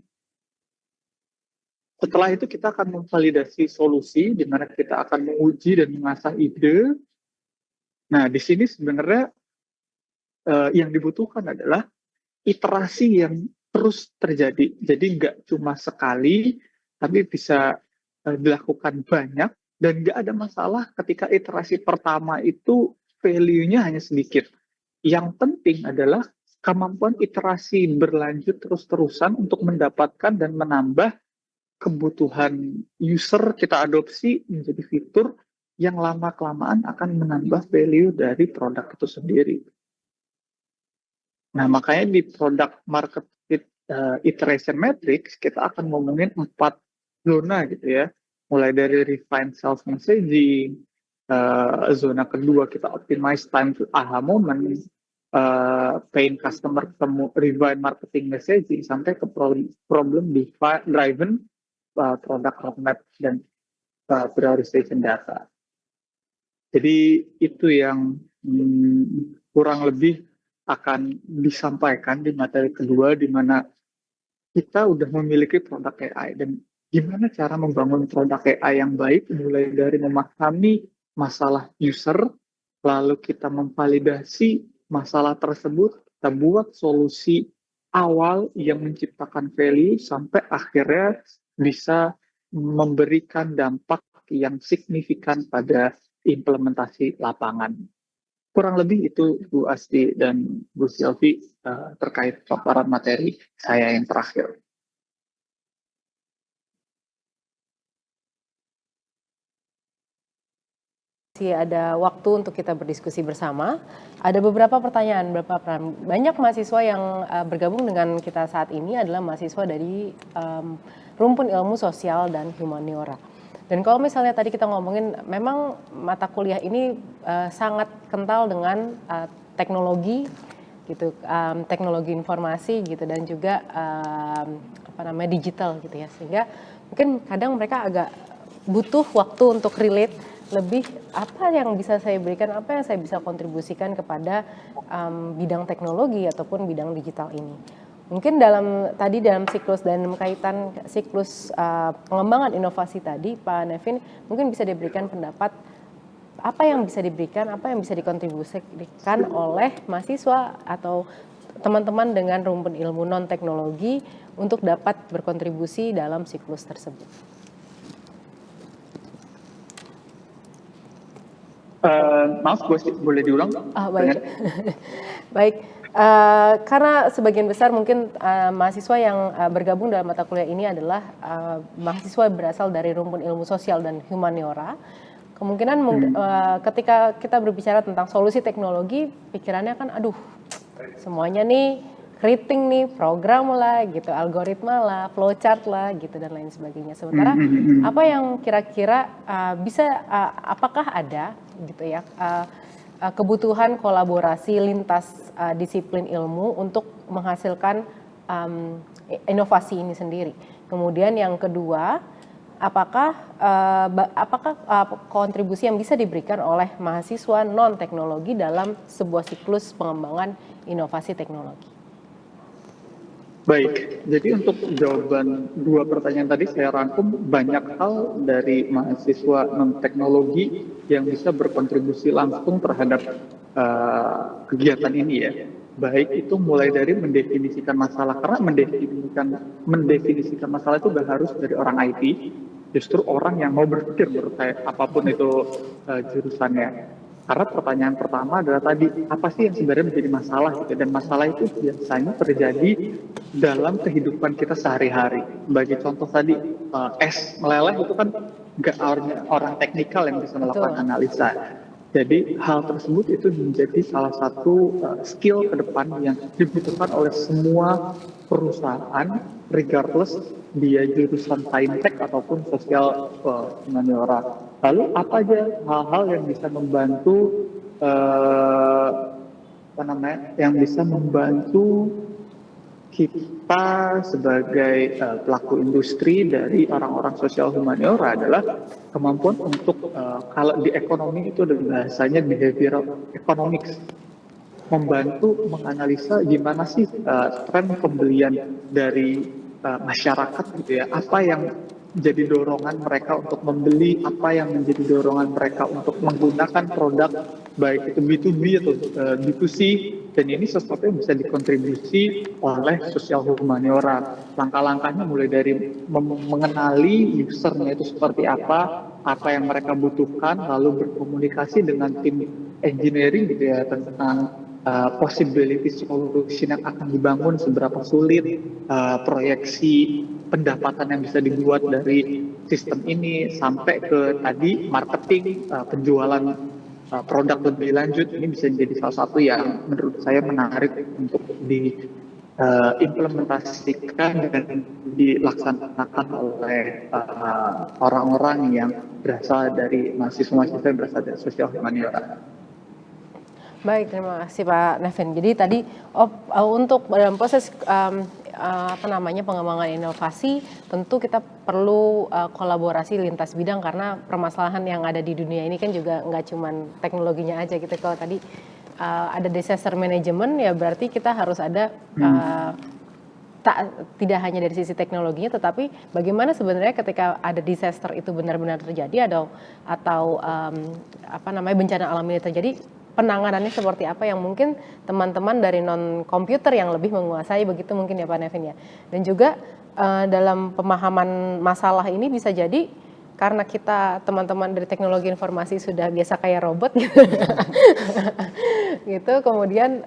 Setelah itu kita akan memvalidasi solusi di mana kita akan menguji dan mengasah ide. Nah, di sini sebenarnya yang dibutuhkan adalah iterasi yang terus terjadi. Jadi nggak cuma sekali, tapi bisa dilakukan banyak, dan nggak ada masalah ketika iterasi pertama itu value-nya hanya sedikit. Yang penting adalah kemampuan iterasi berlanjut terus-terusan untuk mendapatkan dan menambah kebutuhan user kita adopsi menjadi fitur yang lama-kelamaan akan menambah value dari produk itu sendiri. Nah, makanya di product market fit iteration matrix kita akan ngomongin 4 zona gitu ya. Mulai dari refine sales messaging, zona kedua kita optimize time to aha moment, pain customer ketemu refine marketing messaging, sampai ke problem driven product roadmap dan prioritization data. Jadi itu yang kurang lebih akan disampaikan di materi kedua, di mana kita udah memiliki produk AI dan gimana cara membangun produk AI yang baik, mulai dari memahami masalah user, lalu kita memvalidasi masalah tersebut, kita buat solusi awal yang menciptakan value sampai akhirnya bisa memberikan dampak yang signifikan pada implementasi lapangan. Kurang lebih itu Bu Asti dan Bu Silvi terkait paparan materi saya yang terakhir. Masih ada waktu untuk kita berdiskusi bersama. Ada beberapa pertanyaan, banyak mahasiswa yang bergabung dengan kita saat ini adalah mahasiswa dari rumpun ilmu sosial dan humaniora. Dan kalau misalnya tadi kita ngomongin, memang mata kuliah ini sangat kental dengan teknologi, gitu, teknologi informasi, gitu, dan juga digital, gitu ya. Sehingga mungkin kadang mereka agak butuh waktu untuk relate lebih apa yang bisa saya berikan, apa yang saya bisa kontribusikan kepada bidang teknologi ataupun bidang digital ini. Mungkin dalam siklus dan kaitan siklus pengembangan inovasi tadi, Pak Nevin mungkin bisa diberikan pendapat apa yang bisa diberikan, apa yang bisa dikontribusikan oleh mahasiswa atau teman-teman dengan rumpun ilmu non teknologi untuk dapat berkontribusi dalam siklus tersebut. Maaf, boleh diulang? Baik. Baik. Karena sebagian besar mungkin mahasiswa yang bergabung dalam mata kuliah ini adalah mahasiswa berasal dari rumpun ilmu sosial dan humaniora. Kemungkinan ketika kita berbicara tentang solusi teknologi, pikirannya kan aduh, semuanya nih keriting nih, program lah gitu, algoritma lah, flowchart lah gitu, dan lain sebagainya. Sementara apa yang kira-kira apakah ada gitu ya kebutuhan kolaborasi lintas disiplin ilmu untuk menghasilkan inovasi ini sendiri. Kemudian yang kedua, apakah kontribusi yang bisa diberikan oleh mahasiswa non teknologi dalam sebuah siklus pengembangan inovasi teknologi? Baik, jadi untuk jawaban dua pertanyaan tadi saya rangkum banyak hal dari mahasiswa non-teknologi yang bisa berkontribusi langsung terhadap kegiatan ini ya. Baik itu mulai dari mendefinisikan masalah, karena mendefinisikan masalah itu gak harus dari orang IT, justru orang yang mau berpikir menurut saya, apapun itu jurusannya. Karena pertanyaan pertama adalah tadi, apa sih yang sebenarnya menjadi masalah gitu, dan masalah itu biasanya terjadi dalam kehidupan kita sehari-hari. Bagi contoh tadi, es meleleh itu kan nggak orang teknikal yang bisa melakukan analisa. Jadi hal tersebut itu menjadi salah satu skill ke depan yang dibutuhkan oleh semua perusahaan, regardless dia jurusan saintek ataupun sosial humaniora. Lalu apa aja hal-hal yang bisa membantu yang bisa membantu kita sebagai pelaku industri dari orang-orang sosial humaniora adalah kemampuan untuk kalau di ekonomi itu ada bahasanya behavioral economics, membantu menganalisa gimana sih tren pembelian dari masyarakat gitu ya, apa yang jadi dorongan mereka untuk membeli, apa yang menjadi dorongan mereka untuk menggunakan produk baik itu B2B atau B2C, dan ini sesuatu yang bisa dikontribusi oleh sosial humaniora. Langkah-langkahnya mulai dari mengenali usernya itu seperti apa yang mereka butuhkan, lalu berkomunikasi dengan tim engineering gitu ya tentang possibility solution yang akan dibangun, seberapa sulit, proyeksi pendapatan yang bisa dibuat dari sistem ini sampai ke tadi marketing, penjualan produk lebih lanjut. Ini bisa jadi salah satu yang menurut saya menarik untuk diimplementasikan dan dilaksanakan oleh orang-orang yang berasal dari mahasiswa-mahasiswa yang berasal dari sosial humaniora. Baik, terima kasih Pak Nevin. Jadi tadi untuk dalam proses pengembangan inovasi, tentu kita perlu kolaborasi lintas bidang karena permasalahan yang ada di dunia ini kan juga nggak cuma teknologinya aja gitu. Kalau tadi ada disaster management, ya berarti kita harus ada tidak hanya dari sisi teknologinya, tetapi bagaimana sebenarnya ketika ada disaster itu benar-benar terjadi atau bencana alam ini terjadi, penanganannya seperti apa yang mungkin teman-teman dari non komputer yang lebih menguasai, begitu mungkin ya Pak Nevin ya. Dan juga dalam pemahaman masalah ini bisa jadi karena kita teman-teman dari teknologi informasi sudah biasa kayak robot gitu, gitu. Kemudian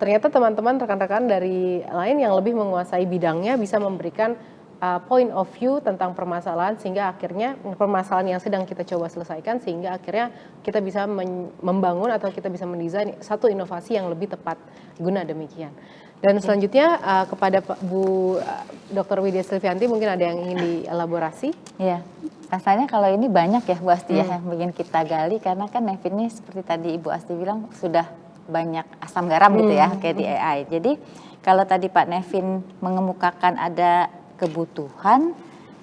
ternyata teman-teman rekan-rekan dari lain yang lebih menguasai bidangnya bisa memberikan point of view tentang permasalahan, sehingga akhirnya permasalahan yang sedang kita coba selesaikan, sehingga akhirnya kita bisa membangun atau kita bisa mendesain satu inovasi yang lebih tepat guna demikian. Dan selanjutnya kepada Bu Dr. Widya Silvianti, mungkin ada yang ingin dielaborasi? Iya, rasanya kalau ini banyak ya Bu Asti ya yang ingin kita gali, karena kan Nevin ini seperti tadi Ibu Asti bilang sudah banyak asam garam gitu ya kayak di AI. Jadi kalau tadi Pak Nevin mengemukakan ada kebutuhan,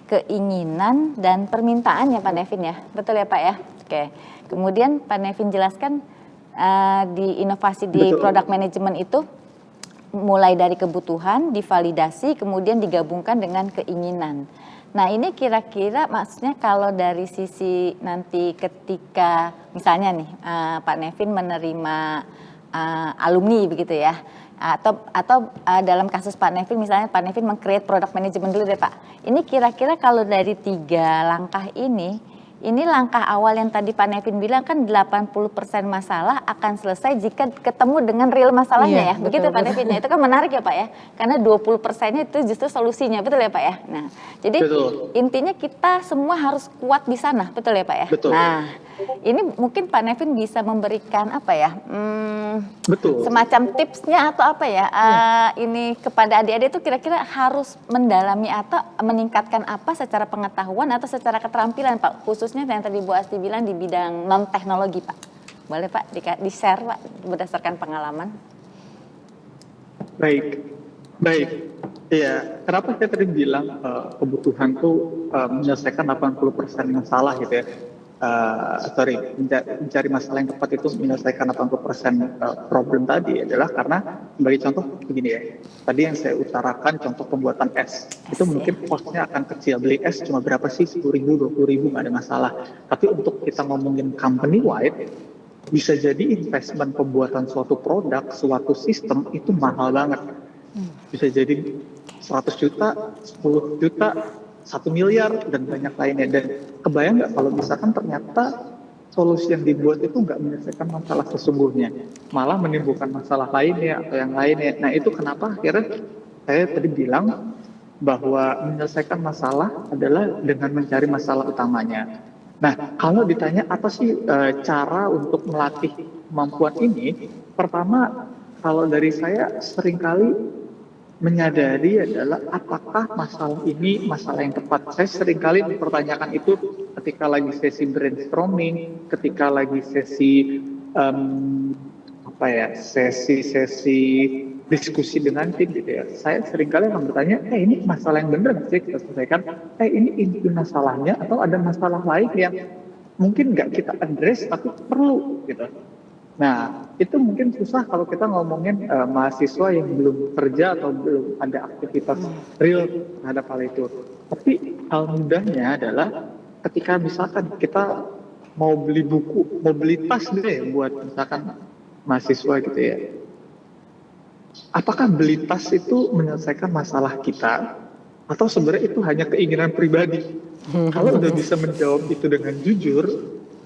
keinginan, dan permintaan ya Pak Nevin ya. Betul ya Pak ya? Oke. Kemudian Pak Nevin jelaskan di inovasi di product management itu mulai dari kebutuhan, divalidasi, kemudian digabungkan dengan keinginan. Nah ini kira-kira maksudnya kalau dari sisi nanti ketika misalnya nih Pak Nevin menerima alumni begitu ya, atau dalam kasus Pak Nevin misalnya Pak Nevin meng-create product management dulu deh Pak. Ini kira-kira kalau dari 3 langkah ini langkah awal yang tadi Pak Nevin bilang kan 80% masalah akan selesai jika ketemu dengan real masalahnya ya. Begitu Pak Nevin. Itu kan menarik ya Pak ya. Karena 20%-nya itu justru solusinya. Betul ya Pak ya. Nah, jadi intinya kita semua harus kuat di sana. Betul ya Pak ya. Betul. Nah, ini mungkin Pak Nevin bisa memberikan apa ya? Semacam tipsnya atau apa ya? Ini kepada adik-adik itu kira-kira harus mendalami atau meningkatkan apa secara pengetahuan atau secara keterampilan Pak, khususnya yang tadi Bu Asti bilang di bidang non teknologi Pak. Boleh Pak di-share Pak berdasarkan pengalaman? Baik. Iya, kenapa saya tadi bilang kebutuhan tuh menyelesaikan 80% masalah gitu ya. Mencari masalah yang tepat itu menyelesaikan 80% problem tadi adalah karena sebagai contoh begini ya, tadi yang saya utarakan contoh pembuatan es, itu mungkin cost-nya akan kecil, beli es cuma berapa sih, 10.000, 20.000 nggak ada masalah. Tapi untuk kita ngomongin company wide, bisa jadi investment pembuatan suatu produk, suatu sistem itu mahal banget. Bisa jadi 100 juta, 10 juta, 1 miliar, dan banyak lainnya. Dan kebayang nggak kalau misalkan ternyata solusi yang dibuat itu nggak menyelesaikan masalah sesungguhnya, malah menimbulkan masalah lainnya atau yang lainnya. Nah itu kenapa akhirnya saya tadi bilang bahwa menyelesaikan masalah adalah dengan mencari masalah utamanya. Nah kalau ditanya apa sih cara untuk melatih kemampuan ini, pertama kalau dari saya seringkali menyadari adalah apakah masalah ini masalah yang tepat. Saya seringkali mempertanyakan itu ketika lagi sesi brainstorming, ketika lagi sesi sesi diskusi dengan tim gitu ya. Saya seringkali bertanya, ini masalah yang benar sih kita selesaikan? Ini inti masalahnya atau ada masalah lain yang mungkin nggak kita address tapi perlu gitu. Nah, itu mungkin susah kalau kita ngomongin mahasiswa yang belum kerja atau belum ada aktivitas real terhadap hal itu. Tapi hal mudahnya adalah ketika misalkan kita mau beli buku, mau beli tas deh buat misalkan mahasiswa gitu ya. Apakah beli tas itu menyelesaikan masalah kita atau sebenarnya itu hanya keinginan pribadi? Kalau udah bisa menjawab itu dengan jujur,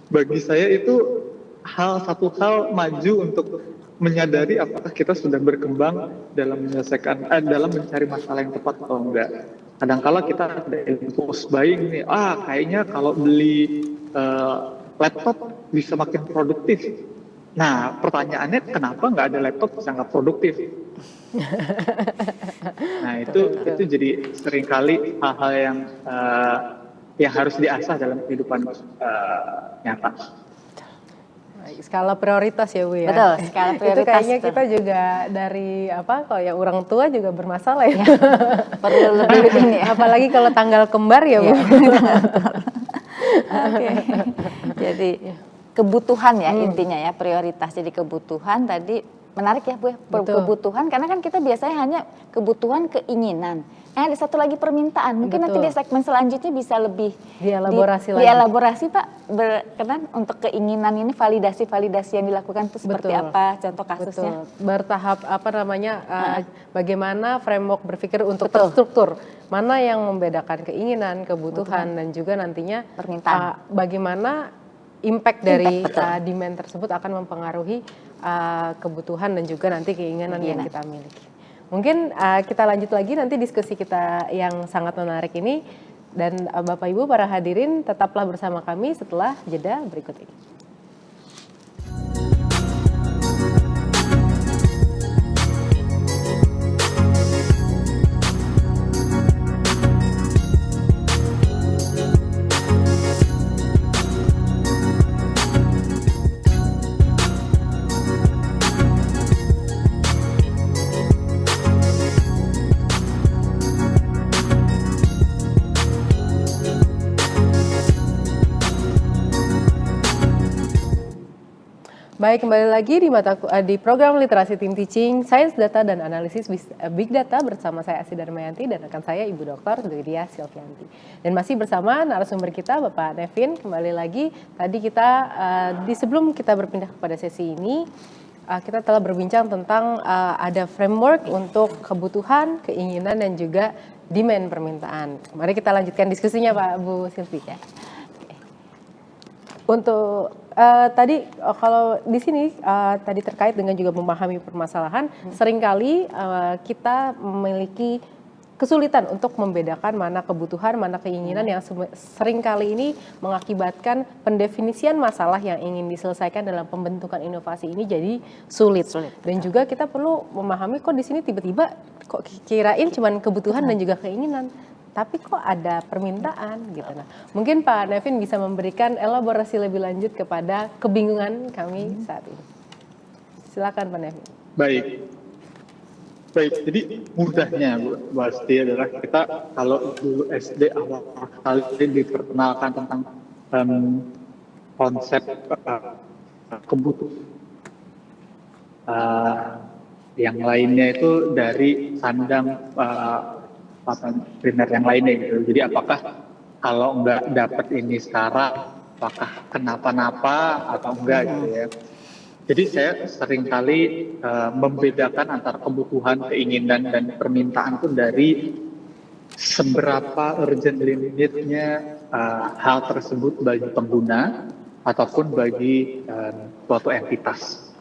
bagi saya itu satu hal maju untuk menyadari apakah kita sudah berkembang dalam menyelesaikan dalam mencari masalah yang tepat atau enggak. kadangkala kita ada impulse buying nih, kayaknya kalau beli laptop bisa makin produktif. Nah, pertanyaannya kenapa nggak ada laptop bisa nggak produktif? Nah, itu jadi seringkali hal-hal yang harus diasah dalam kehidupan nyata. Skala prioritas ya Bu ya. Betul, skala prioritas. Itu kayaknya kita juga dari kalau yang orang tua juga bermasalah ya. Perlu lebih ini ya. Apalagi kalau tanggal kembar ya Bu. Oke. Jadi kebutuhan ya intinya ya, prioritas. Jadi kebutuhan tadi menarik ya Bu ya, kebutuhan karena kan kita biasanya hanya kebutuhan keinginan. Ada satu lagi permintaan. Mungkin nanti di segmen selanjutnya bisa lebih dielaborasi Pak, berkenan untuk keinginan ini validasi yang dilakukan itu seperti apa contoh kasusnya? Bertahap bagaimana framework berpikir untuk terstruktur. Mana yang membedakan keinginan, kebutuhan dan juga nantinya permintaan. Bagaimana impact dari demand tersebut akan mempengaruhi kebutuhan dan juga nanti keinginan yang kita miliki. Mungkin kita lanjut lagi nanti diskusi kita yang sangat menarik ini, dan Bapak Ibu para hadirin tetaplah bersama kami setelah jeda berikut ini. Baik, kembali lagi di program Literasi Team Teaching, Sains Data dan Analisis Big Data bersama saya Asy Darmayanti dan rekan saya Ibu Dr. Dwidia Silvianti. Dan masih bersama narasumber kita Bapak Nevin. Kembali lagi, tadi kita sebelum kita berpindah kepada sesi ini, kita telah berbincang tentang ada framework untuk kebutuhan, keinginan dan juga demand permintaan. Mari kita lanjutkan diskusinya Pak Bu Silvi ya. Untuk tadi kalau di sini tadi terkait dengan juga memahami permasalahan, seringkali kita memiliki kesulitan untuk membedakan mana kebutuhan, mana keinginan yang seringkali ini mengakibatkan pendefinisian masalah yang ingin diselesaikan dalam pembentukan inovasi ini jadi sulit. Dan juga kita perlu memahami kok di sini tiba-tiba kok kirain cuman kebutuhan dan juga keinginan. Tapi kok ada permintaan gitu. Nah, mungkin Pak Nevin bisa memberikan elaborasi lebih lanjut kepada kebingungan kami saat ini. Silakan Pak Nevin. Baik. Jadi mudahnya Bu Asti adalah kita kalau dulu SD awal kali diperkenalkan tentang konsep kebutuhan. Yang lainnya itu dari sandang primer yang lainnya gitu. Jadi apakah kalau nggak dapat ini sekarang, apakah kenapa-napa atau enggak gitu ya. Jadi saya seringkali membedakan antara kebutuhan, keinginan dan permintaan itu dari seberapa urgent limitnya hal tersebut bagi pengguna ataupun bagi suatu entitas.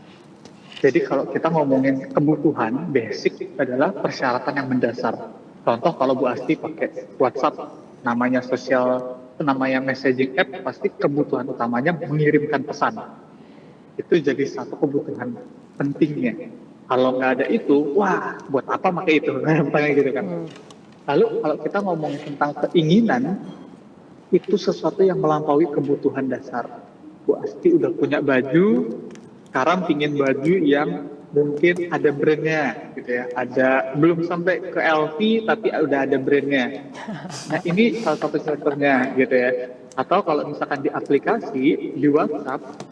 Jadi kalau kita ngomongin kebutuhan, basic adalah persyaratan yang mendasar. Contoh kalau Bu Asti pakai WhatsApp, namanya messaging app, pasti kebutuhan utamanya mengirimkan pesan. Itu jadi satu kebutuhan pentingnya. Kalau nggak ada itu, wah buat apa pakai itu? Gitu kan. Lalu kalau kita ngomong tentang keinginan, itu sesuatu yang melampaui kebutuhan dasar. Bu Asti udah punya baju, sekarang pingin baju yang mungkin ada brandnya gitu ya, belum sampai ke LV tapi udah ada brandnya. Nah ini salah satu contohnya gitu ya. Atau kalau misalkan di aplikasi di WhatsApp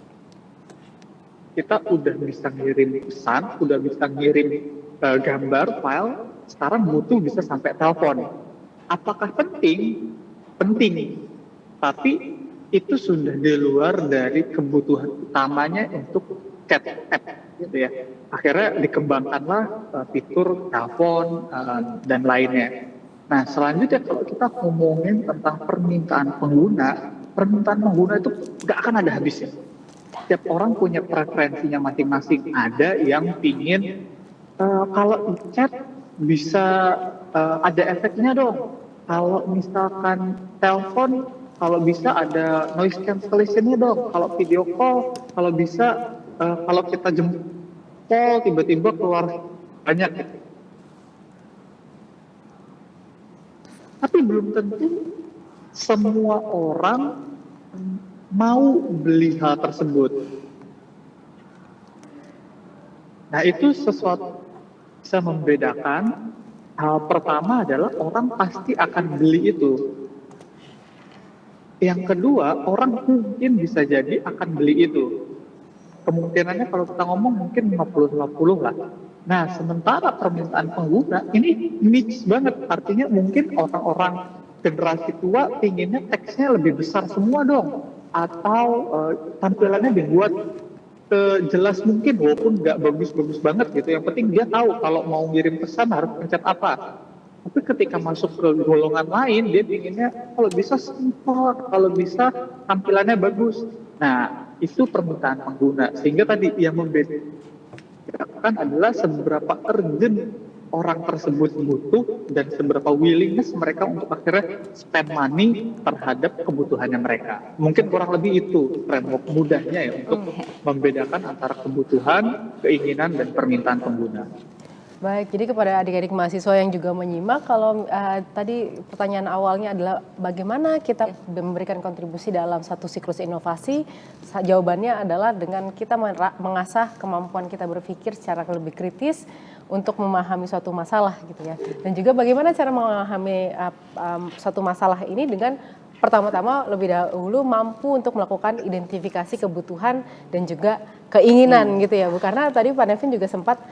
kita udah bisa ngirim pesan, udah bisa ngirim gambar, file, sekarang butuh bisa sampai telepon. Apakah penting? Penting, tapi itu sudah di luar dari kebutuhan utamanya untuk chat app gitu ya. Akhirnya dikembangkanlah fitur telepon dan lainnya. Nah selanjutnya kalau kita ngomongin tentang permintaan pengguna itu nggak akan ada habisnya. Setiap orang punya preferensinya masing-masing. Ada yang pingin kalau chat bisa ada efeknya dong. kalau misalkan telepon, kalau bisa ada noise cancellation-nya dong. Kalau video call, kalau bisa kalau kita jempol tiba-tiba keluar banyak gitu. Tapi belum tentu semua orang mau beli hal tersebut. Nah, itu sesuatu bisa membedakan. Hal pertama adalah orang pasti akan beli itu. Yang kedua, orang mungkin bisa jadi akan beli itu. Kemungkinannya kalau kita ngomong mungkin 50-50 lah. Nah, sementara permintaan pengguna ini niche banget. Artinya mungkin orang-orang generasi tua inginnya teksnya lebih besar semua dong. Atau tampilannya dibuat jelas mungkin walaupun nggak bagus-bagus banget gitu. Yang penting dia tahu kalau mau ngirim pesan harus pencet apa. Tapi ketika masuk ke golongan lain, dia inginnya kalau bisa simpel, kalau bisa tampilannya bagus. Nah, itu permintaan pengguna. Sehingga tadi yang membedakan adalah seberapa urgent orang tersebut butuh dan seberapa willingness mereka untuk akhirnya spend money terhadap kebutuhannya mereka. Mungkin kurang lebih itu framework mudahnya ya untuk membedakan antara kebutuhan, keinginan, dan permintaan pengguna. Baik, jadi kepada adik-adik mahasiswa yang juga menyimak, kalau tadi pertanyaan awalnya adalah bagaimana kita memberikan kontribusi dalam satu siklus inovasi, jawabannya adalah dengan kita mengasah kemampuan kita berpikir secara lebih kritis untuk memahami suatu masalah gitu ya. Dan juga bagaimana cara memahami suatu masalah ini dengan pertama-tama lebih dahulu mampu untuk melakukan identifikasi kebutuhan dan juga keinginan gitu ya Bu. Karena tadi Pak Nevin juga sempat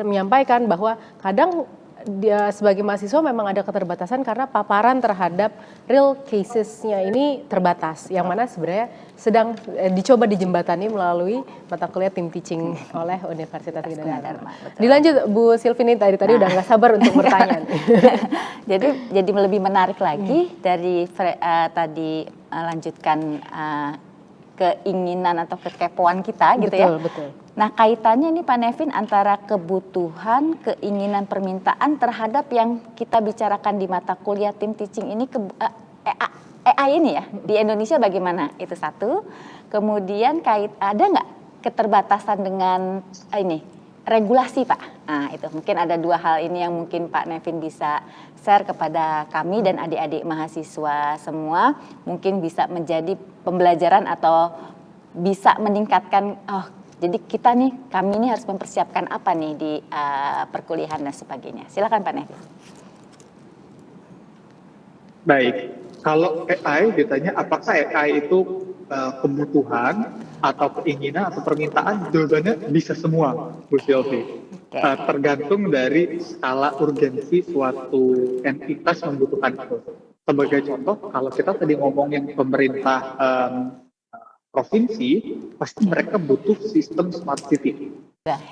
menyampaikan bahwa kadang dia sebagai mahasiswa memang ada keterbatasan karena paparan terhadap real cases-nya ini terbatas, yang mana sebenarnya sedang dicoba dijembatani melalui mata kuliah tim teaching oleh Universitas Gunadarma. Dilanjut Bu Silvini, tadi udah nggak sabar untuk bertanya. Jadi lebih menarik lagi dari tadi lanjutkan keinginan atau kekepoan kita gitu ya. Betul. Nah, kaitannya ini Pak Nevin antara kebutuhan, keinginan, permintaan terhadap yang kita bicarakan di mata kuliah tim teaching ini AI ini ya di Indonesia bagaimana? Itu satu. Kemudian ada nggak keterbatasan dengan ini regulasi Pak? Nah, itu mungkin ada dua hal ini yang mungkin Pak Nevin bisa share kepada kami dan adik-adik mahasiswa semua, mungkin bisa menjadi pembelajaran atau bisa meningkatkan jadi kami ini harus mempersiapkan apa nih di perkuliahan dan sebagainya. Silakan Pak Nevin. Baik, kalau AI ditanya apakah AI itu kebutuhan atau keinginan atau permintaan, jawabannya bisa semua, Bu Silvi. Tergantung dari skala urgensi suatu entitas membutuhkan itu. Sebagai contoh, kalau kita tadi ngomongin pemerintah provinsi, pasti mereka butuh sistem smart city.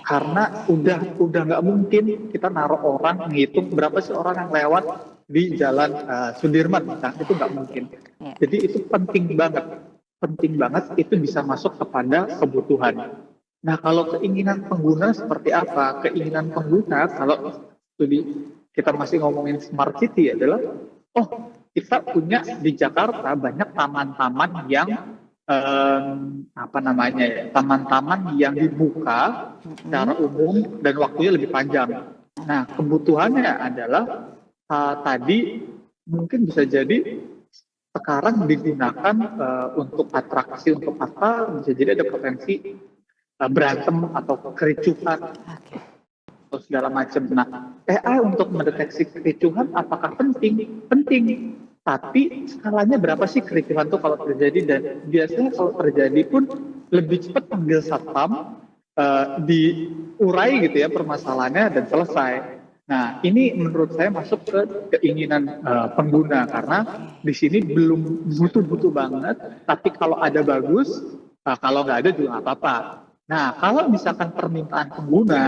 Karena udah nggak mungkin kita naruh orang menghitung berapa sih orang yang lewat di jalan Sudirman, itu nggak mungkin. Jadi itu penting banget itu bisa masuk kepada kebutuhan. Nah, kalau keinginan pengguna seperti apa? Keinginan pengguna kalau studi kita masih ngomongin smart city adalah, kita punya di Jakarta banyak taman-taman yang taman-taman yang dibuka secara umum dan waktunya lebih panjang. Nah, kebutuhannya adalah tadi mungkin bisa jadi sekarang digunakan untuk atraksi untuk apa? Bisa jadi ada potensi berantem atau kericuhan atau segala macam. Nah, AI untuk mendeteksi kericuhan apakah penting? Penting. Tapi skalanya berapa sih kericuhan itu kalau terjadi, dan biasanya kalau terjadi pun lebih cepat panggil satpam, diurai gitu ya permasalahannya dan selesai. Nah, ini menurut saya masuk ke keinginan pengguna karena di sini belum butuh banget, tapi kalau ada bagus, kalau nggak ada juga nggak apa-apa. Nah, kalau misalkan permintaan pengguna,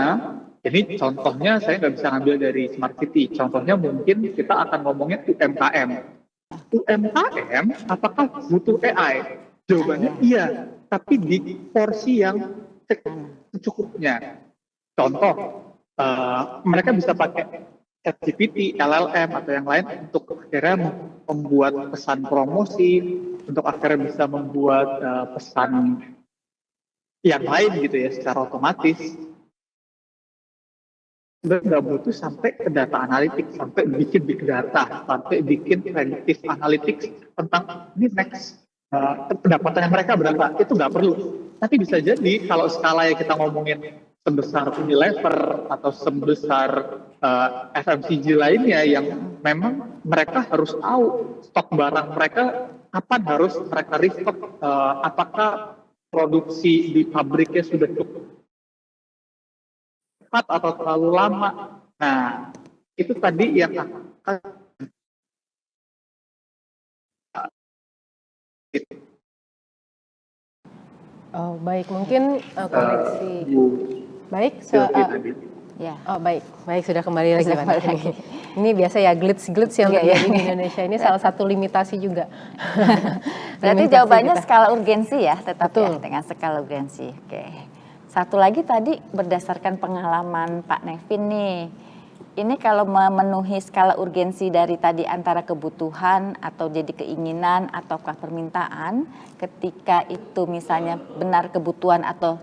ini contohnya saya nggak bisa ngambil dari Smart City. Contohnya mungkin kita akan ngomongin UMKM. UMKM apakah butuh AI? Jawabannya iya, tapi di porsi yang secukupnya. Contoh, mereka bisa pakai ChatGPT, LLM atau yang lain untuk akhirnya membuat pesan promosi, untuk akhirnya bisa membuat pesan yang lain gitu ya secara otomatis. Nggak butuh sampai ke data analitik, sampai bikin big data, sampai bikin predictive analytics tentang ini next pendapatannya mereka berapa, itu nggak perlu. Tapi bisa jadi kalau skala yang kita ngomongin sebesar Unilever atau sebesar FMCG lainnya yang memang mereka harus tahu stok barang mereka kapan harus mereka restock, apakah produksi di pabriknya sudah cukup cepat atau terlalu lama. Nah, itu tadi yang akan Oh, baik, mungkin koneksi. Baik, Ya. oh baik, sudah kembali lagi. Sudah kembali lagi. Ini biasa ya glitch yang Iya, terjadi di Indonesia ini salah satu limitasi juga. Berarti Limitasi jawabannya kita. skala urgensi ya, tetap Betul. ya dengan skala urgensi. Oke. Satu lagi tadi berdasarkan pengalaman Pak Nevin nih, ini kalau memenuhi skala urgensi dari tadi antara kebutuhan atau jadi keinginan ataukah permintaan, ketika itu misalnya benar kebutuhan atau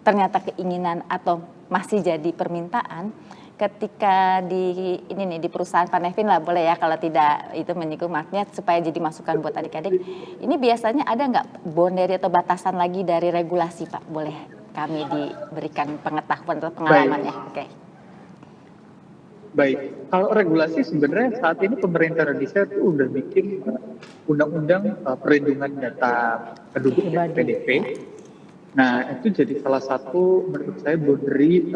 ternyata keinginan atau masih jadi permintaan, ketika di ini nih di perusahaan Pak Nevin lah boleh ya kalau tidak itu menyinggung marketnya supaya jadi masukan buat adik-adik. Ini biasanya ada nggak boundary atau batasan lagi dari regulasi Pak? Boleh kami diberikan pengetahuan atau pengalamannya? Oke. Baik, kalau regulasi sebenarnya saat ini pemerintah Indonesia itu udah bikin undang-undang perlindungan data penduduk PDP. Nah, itu jadi salah satu menurut saya boundary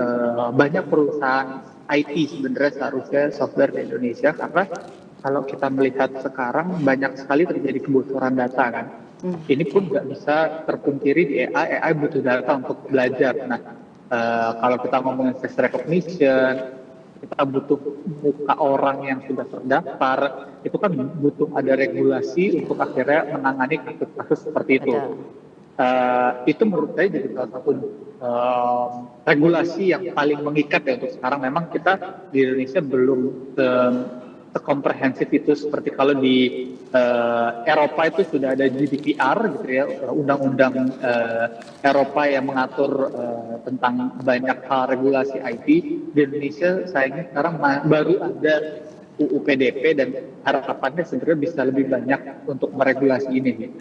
banyak perusahaan IT sebenarnya seharusnya software di Indonesia, karena kalau kita melihat sekarang banyak sekali terjadi kebocoran data kan. Ini pun nggak bisa terpungkiri di AI butuh data untuk belajar. Nah, kalau kita ngomongin face recognition, kita butuh muka orang yang sudah terdaftar, itu kan butuh ada regulasi untuk akhirnya menangani kasus-kasus seperti itu. Itu menurut saya jadi salah satu regulasi yang paling mengikat ya untuk sekarang. Memang kita di Indonesia belum sekomprehensif itu seperti kalau di Eropa itu sudah ada GDPR gitu ya, undang-undang Eropa yang mengatur tentang banyak hal regulasi IT. Di Indonesia sayangnya sekarang baru ada UU PDP dan harapannya sebenarnya bisa lebih banyak untuk meregulasi ini.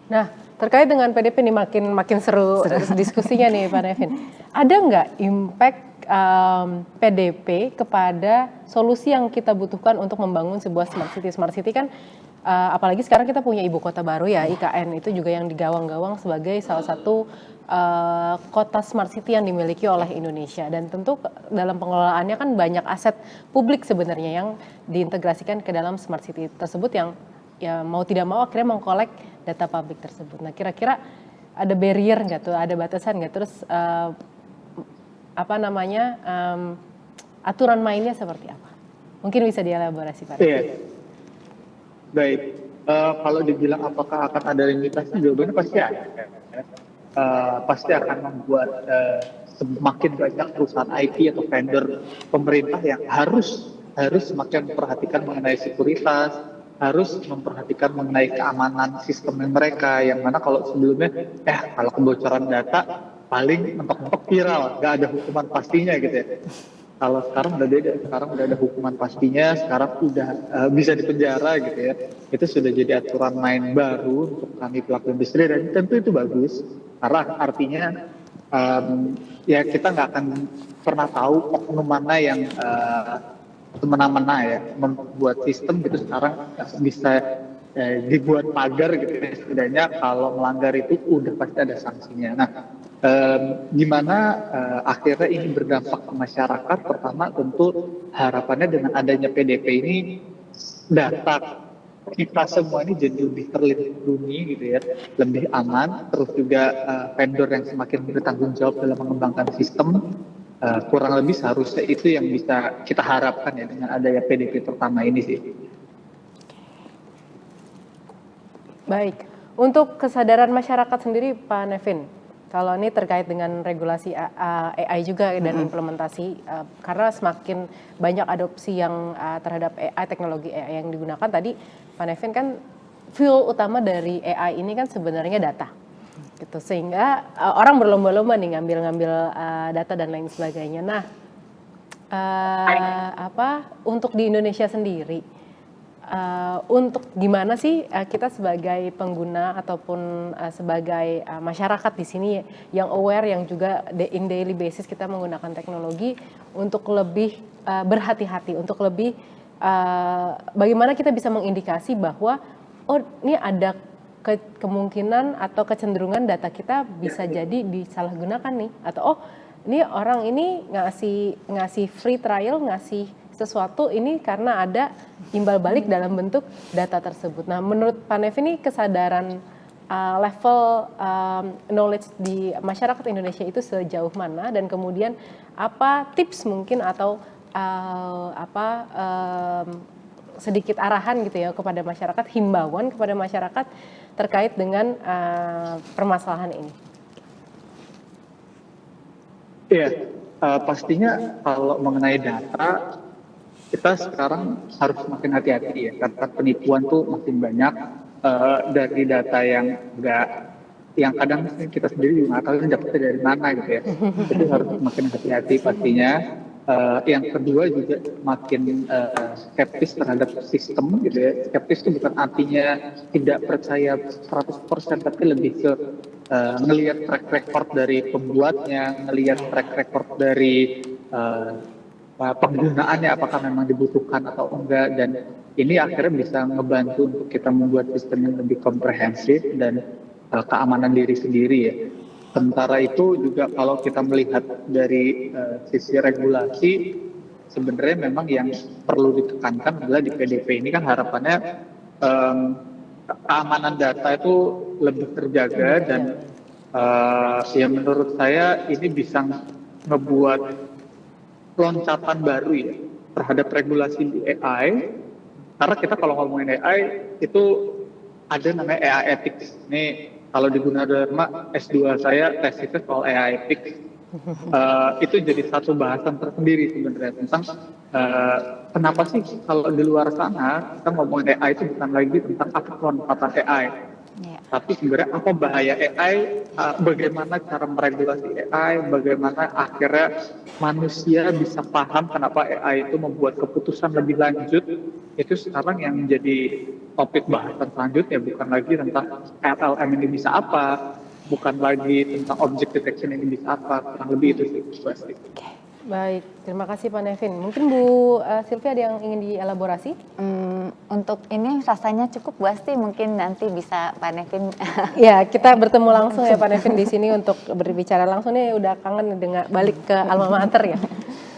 Nah, terkait dengan PDP nih makin seru diskusinya nih Pak Nevin. Ada nggak impact PDP kepada solusi yang kita butuhkan untuk membangun sebuah smart city? Smart city kan apalagi sekarang kita punya ibu kota baru ya, IKN itu juga yang digawang-gawang sebagai salah satu kota smart city yang dimiliki oleh Indonesia, dan tentu dalam pengelolaannya kan banyak aset publik sebenarnya yang diintegrasikan ke dalam smart city tersebut yang ya mau tidak mau akhirnya mengkolek data publik tersebut. Nah, kira-kira ada barrier nggak tuh, ada batasan nggak, terus aturan mainnya seperti apa? Mungkin bisa dielaborasi Pak. Iya. Baik, kalau dibilang apakah akan ada limitasi, jawabannya pasti ada. Pasti akan membuat semakin banyak perusahaan IT atau vendor pemerintah yang harus semakin memperhatikan mengenai sekuritas, harus memperhatikan mengenai keamanan sistem mereka, yang mana kalau sebelumnya kalau kebocoran data paling mentok-mentok viral, nggak ada hukuman pastinya gitu ya. Kalau sekarang udah beda, sekarang udah ada hukuman pastinya, sekarang udah bisa dipenjara gitu ya. Itu sudah jadi aturan main baru untuk kami pelaku industri, dan tentu itu bagus karena artinya ya kita nggak akan pernah tahu oknum mana yang semena-mena ya membuat sistem gitu. Sekarang bisa dibuat pagar gitu ya, setidaknya kalau melanggar itu udah pasti ada sanksinya. Nah, gimana akhirnya ini berdampak ke masyarakat? Pertama tentu harapannya dengan adanya PDP ini data kita semua ini jadi lebih terlindungi gitu ya, lebih aman, terus juga vendor yang semakin bertanggung jawab dalam mengembangkan sistem, kurang lebih seharusnya itu yang bisa kita harapkan ya dengan adanya PDP pertama ini sih. Baik, untuk kesadaran masyarakat sendiri Pak Nevin, Kalau ini terkait dengan regulasi AI juga dan implementasi, karena semakin banyak adopsi yang terhadap AI, teknologi AI yang digunakan tadi, Pak Nevin kan fuel utama dari AI ini kan sebenarnya data, gitu. Sehingga orang berlomba-lomba nih ngambil data dan lain sebagainya. Nah, untuk di Indonesia sendiri, untuk gimana sih kita sebagai pengguna ataupun sebagai masyarakat di sini yang aware, yang juga in daily basis kita menggunakan teknologi untuk lebih berhati-hati, untuk lebih bagaimana kita bisa mengindikasi bahwa oh ini ada kemungkinan atau kecenderungan data kita bisa jadi disalahgunakan nih, atau oh ini orang ini ngasih free trial, ngasih sesuatu ini karena ada imbal balik dalam bentuk data tersebut. Nah, menurut Pak Nevi ini kesadaran level knowledge di masyarakat Indonesia itu sejauh mana, dan kemudian apa tips mungkin atau sedikit arahan gitu ya kepada masyarakat, himbauan kepada masyarakat terkait dengan permasalahan ini? Iya, pastinya kalau mengenai data, kita sekarang harus makin hati-hati ya, karena penipuan tuh makin banyak dari data yang kadang kita sendiri juga nggak tahu ini dapetnya dari mana gitu ya. Jadi harus makin hati-hati pastinya. Yang kedua juga makin skeptis terhadap sistem gitu ya. Skeptis itu bukan artinya tidak percaya 100%, tapi lebih ke ngelihat track record dari pembuatnya, ngelihat track record dari penggunaannya, apakah memang dibutuhkan atau enggak, dan ini akhirnya bisa ngebantu untuk kita membuat sistem yang lebih komprehensif dan keamanan diri sendiri ya. Sementara itu juga kalau kita melihat dari sisi regulasi, sebenarnya memang yang perlu ditekankan adalah di PDP ini kan harapannya keamanan data itu lebih terjaga, dan ya menurut saya ini bisa ngebuat loncatan baru ya terhadap regulasi di AI. Karena kita kalau ngomongin AI itu ada namanya AI ethics. Ini kalau di Gunadarma S2 saya tesisnya soal AI ethics. Itu jadi satu bahasan tersendiri sebenarnya tentang kenapa sih kalau di luar sana kita ngomongin AI itu bukan lagi tentang apa kemanfaatan AI, tapi sebenarnya apa bahaya AI, bagaimana cara meregulasi AI, bagaimana akhirnya manusia bisa paham kenapa AI itu membuat keputusan lebih lanjut. Itu sekarang yang menjadi topik bahasan selanjutnya, bukan lagi tentang LLM ini bisa apa, bukan lagi tentang object detection ini bisa apa, kurang lebih itu sih. Baik, terima kasih Pak Nevin. Mungkin Bu Sylvia ada yang ingin dielaborasi? Untuk ini rasanya cukup Bu Asti, mungkin nanti bisa Pak Nevin. Ya, kita bertemu langsung ya Pak Nevin di sini untuk berbicara langsung nih, udah kangen dengan balik ke alma mater ya.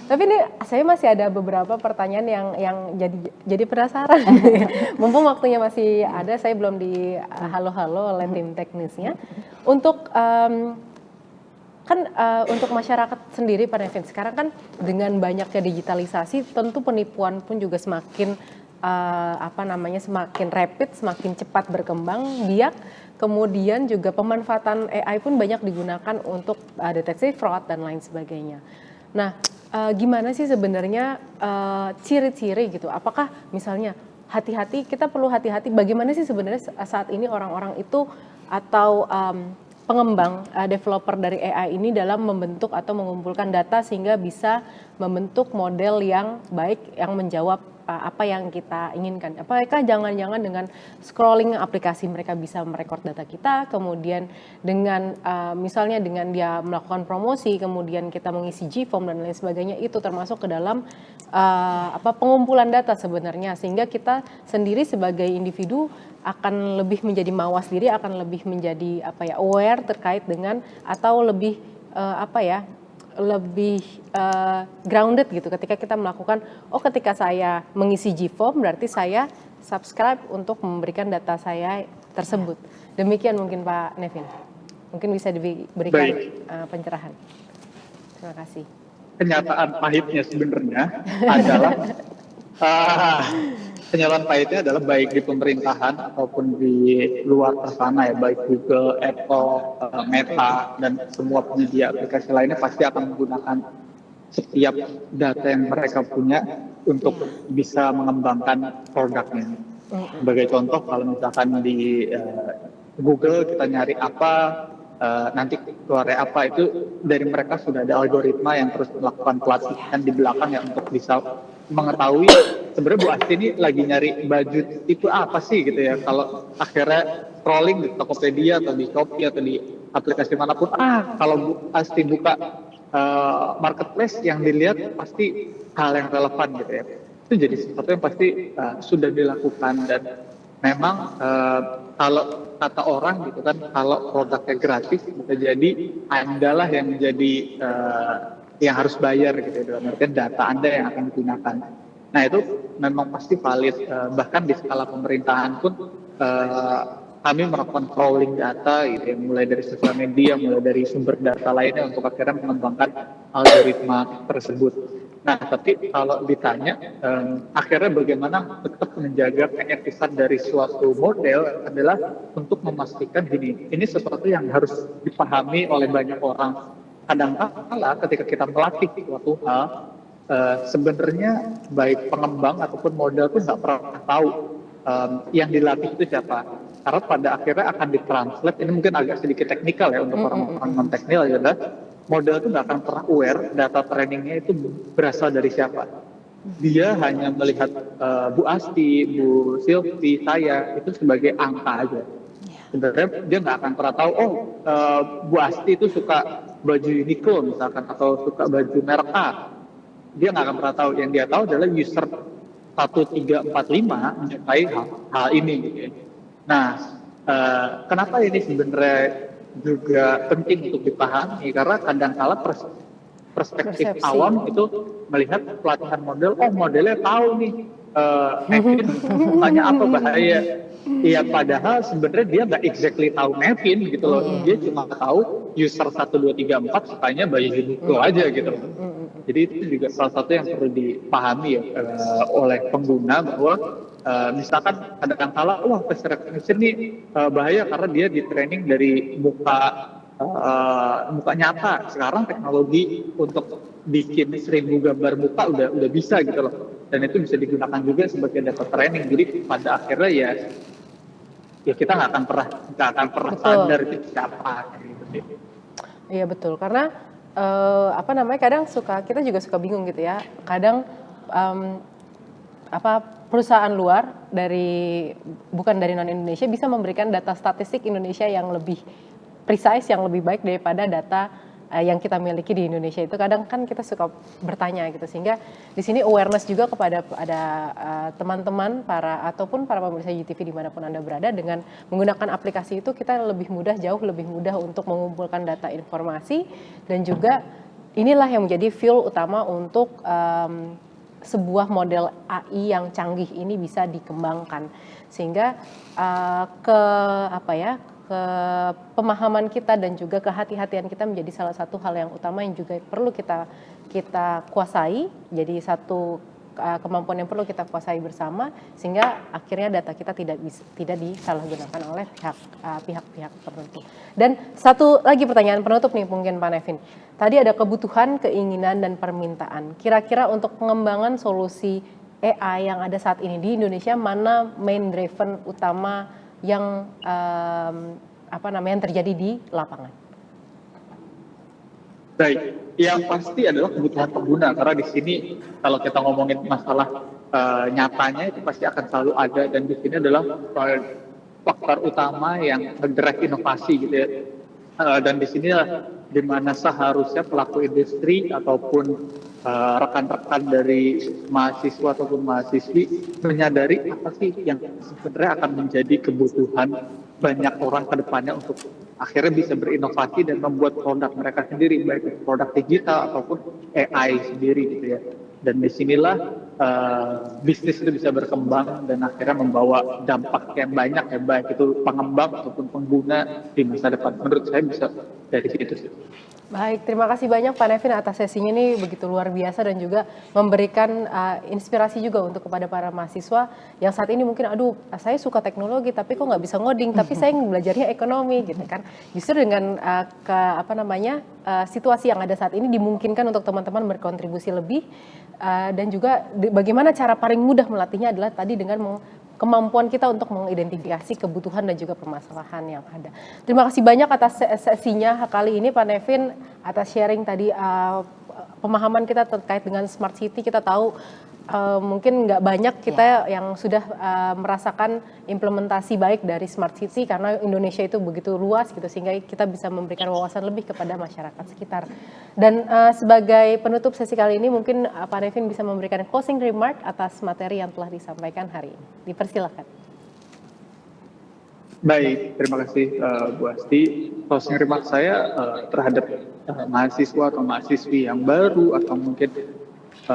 Tapi ini saya masih ada beberapa pertanyaan yang jadi penasaran. Mumpung waktunya masih ada, saya belum di halo-halo oleh tim teknisnya. Untuk untuk masyarakat sendiri Pak Nevin, sekarang kan dengan banyaknya digitalisasi, tentu penipuan pun juga semakin semakin rapid, semakin cepat berkembang biak. Kemudian juga pemanfaatan AI pun banyak digunakan untuk deteksi fraud dan lain sebagainya. Nah, gimana sih sebenarnya ciri-ciri gitu? Apakah misalnya hati-hati, kita perlu hati-hati bagaimana sih sebenarnya saat ini orang-orang itu atau pengembang developer dari AI ini dalam membentuk atau mengumpulkan data sehingga bisa membentuk model yang baik yang menjawab apa yang kita inginkan. Apakah jangan-jangan dengan scrolling aplikasi mereka bisa merekod data kita, kemudian dengan misalnya dengan dia melakukan promosi, kemudian kita mengisi G-form dan lain sebagainya, itu termasuk ke dalam pengumpulan data sebenarnya, sehingga kita sendiri sebagai individu akan lebih menjadi mawas diri, akan lebih menjadi aware terkait dengan atau lebih lebih grounded gitu ketika kita melakukan, ketika saya mengisi G-form berarti saya subscribe untuk memberikan data saya tersebut. Demikian mungkin Pak Nevin. Mungkin bisa diberikan pencerahan. Terima kasih. Kenyataan pahitnya sebenarnya adalah penyaluran pahitnya adalah baik di pemerintahan ataupun di luar sana ya, baik Google, Apple, Meta, dan semua penyedia aplikasi lainnya pasti akan menggunakan setiap data yang mereka punya untuk bisa mengembangkan produknya. Sebagai contoh, kalau misalkan di Google kita nyari apa, nanti keluarnya apa, itu dari mereka sudah ada algoritma yang terus melakukan pelatihan di belakang ya untuk bisa mengetahui sebenarnya Bu Asti ini lagi nyari baju itu apa sih gitu ya. Kalau akhirnya scrolling di Tokopedia atau di Shopee atau di aplikasi manapun, kalau Bu Asti buka marketplace, yang dilihat pasti hal yang relevan gitu ya. Itu jadi sesuatu yang pasti sudah dilakukan, dan memang kalau kata orang gitu kan, kalau produknya gratis bisa jadi Anda lah yang menjadi yang harus bayar gitu ya, dalam artian data Anda yang akan digunakan. Nah itu memang pasti valid, bahkan di skala pemerintahan pun kami melakukan crawling data gitu ya, mulai dari sosial media, mulai dari sumber data lainnya untuk akhirnya mengembangkan algoritma tersebut. Nah tapi kalau ditanya akhirnya bagaimana tetap menjaga keetisan dari suatu model adalah untuk memastikan ini sesuatu yang harus dipahami oleh banyak orang. Kadang-kala ketika kita melatih suatu hal, sebenarnya baik pengembang ataupun model pun nggak pernah tahu yang dilatih itu siapa. Karena pada akhirnya akan ditranslate, ini mungkin agak sedikit teknikal ya untuk orang-orang non-teknikal, adalah model itu nggak akan pernah aware data trainingnya itu berasal dari siapa. Dia hanya melihat Bu Asti, Bu Silvi, saya itu sebagai angka aja. Sebenarnya dia nggak akan pernah tahu, Bu Asti itu suka baju Uniqlo misalkan, atau suka baju merek A. Dia nggak akan pernah tahu. Yang dia tahu adalah user 1345 menyukai hal ini gitu ya. Nah, kenapa ini sebenarnya juga penting untuk dipahami, karena kadang-kala perspektif awam itu melihat pelatihan model, modelnya tahu nih Nevin mukanya apa, bahaya. Iya, padahal sebenarnya dia nggak exactly tahu Nevin gitu loh. Dia cuma tahu user 1234 sukanya baju Uniqlo aja gitu loh. Jadi itu juga salah satu yang perlu dipahami ya oleh pengguna, bahwa misalkan kadang-kala face recognition ini bahaya karena dia di training dari muka nyata. Sekarang teknologi untuk bikin 1000 gambar muka udah bisa gitu loh, dan itu bisa digunakan juga sebagai data training. Jadi pada akhirnya ya kita nggak akan pernah sadar itu siapa gitu. Iya betul, karena kadang kita juga suka bingung gitu ya. Kadang perusahaan luar bukan dari non Indonesia bisa memberikan data statistik Indonesia yang lebih precise, yang lebih baik daripada data yang kita miliki di Indonesia. Itu kadang kan kita suka bertanya gitu, sehingga di sini awareness juga kepada teman-teman ataupun para pemirsa UTV dimanapun Anda berada, dengan menggunakan aplikasi itu kita jauh lebih mudah untuk mengumpulkan data informasi, dan juga inilah yang menjadi fuel utama untuk sebuah model AI yang canggih ini bisa dikembangkan, sehingga pemahaman kita dan juga kehati-hatian kita menjadi salah satu hal yang utama yang juga perlu kita kuasai. Jadi satu kemampuan yang perlu kita kuasai bersama, sehingga akhirnya data kita tidak disalahgunakan oleh pihak-pihak tertentu. Dan satu lagi pertanyaan penutup nih mungkin Pak Nevin. Tadi ada kebutuhan, keinginan, dan permintaan. Kira-kira untuk pengembangan solusi AI yang ada saat ini di Indonesia, mana main driven utama yang yang terjadi di lapangan? Baik, yang pasti adalah kebutuhan pengguna, karena di sini kalau kita ngomongin masalah nyatanya itu pasti akan selalu ada, dan di sini adalah faktor utama yang nge-drive inovasi gitu ya. Dan di sini di mana seharusnya pelaku industri ataupun rekan-rekan dari mahasiswa ataupun mahasiswi menyadari apa sih yang sebenarnya akan menjadi kebutuhan banyak orang ke depannya untuk akhirnya bisa berinovasi dan membuat produk mereka sendiri, baik produk digital ataupun AI sendiri gitu ya. Dan disinilah bisnis itu bisa berkembang dan akhirnya membawa dampak yang banyak ya, baik itu pengembang ataupun pengguna di masa depan. Menurut saya bisa dari situ sih. Baik, terima kasih banyak Pak Nevin atas sesinya ini begitu luar biasa dan juga memberikan inspirasi juga untuk kepada para mahasiswa yang saat ini mungkin aduh saya suka teknologi tapi kok nggak bisa ngoding tapi saya belajarnya ekonomi gitu kan. Justru dengan situasi yang ada saat ini dimungkinkan untuk teman-teman berkontribusi lebih dan juga bagaimana cara paling mudah melatihnya adalah tadi dengan kemampuan kita untuk mengidentifikasi kebutuhan dan juga permasalahan yang ada. Terima kasih banyak atas sesinya kali ini Pak Nevin, atas sharing tadi pemahaman kita terkait dengan Smart City. Kita tahu mungkin nggak banyak kita yang sudah merasakan implementasi baik dari Smart City karena Indonesia itu begitu luas gitu sehingga kita bisa memberikan wawasan lebih kepada masyarakat sekitar. Dan sebagai penutup sesi kali ini mungkin Pak Nevin bisa memberikan closing remark atas materi yang telah disampaikan hari ini. Dipersilakan. Baik, terima kasih Bu Asti. Closing remark saya terhadap mahasiswa atau mahasiswi yang baru atau mungkin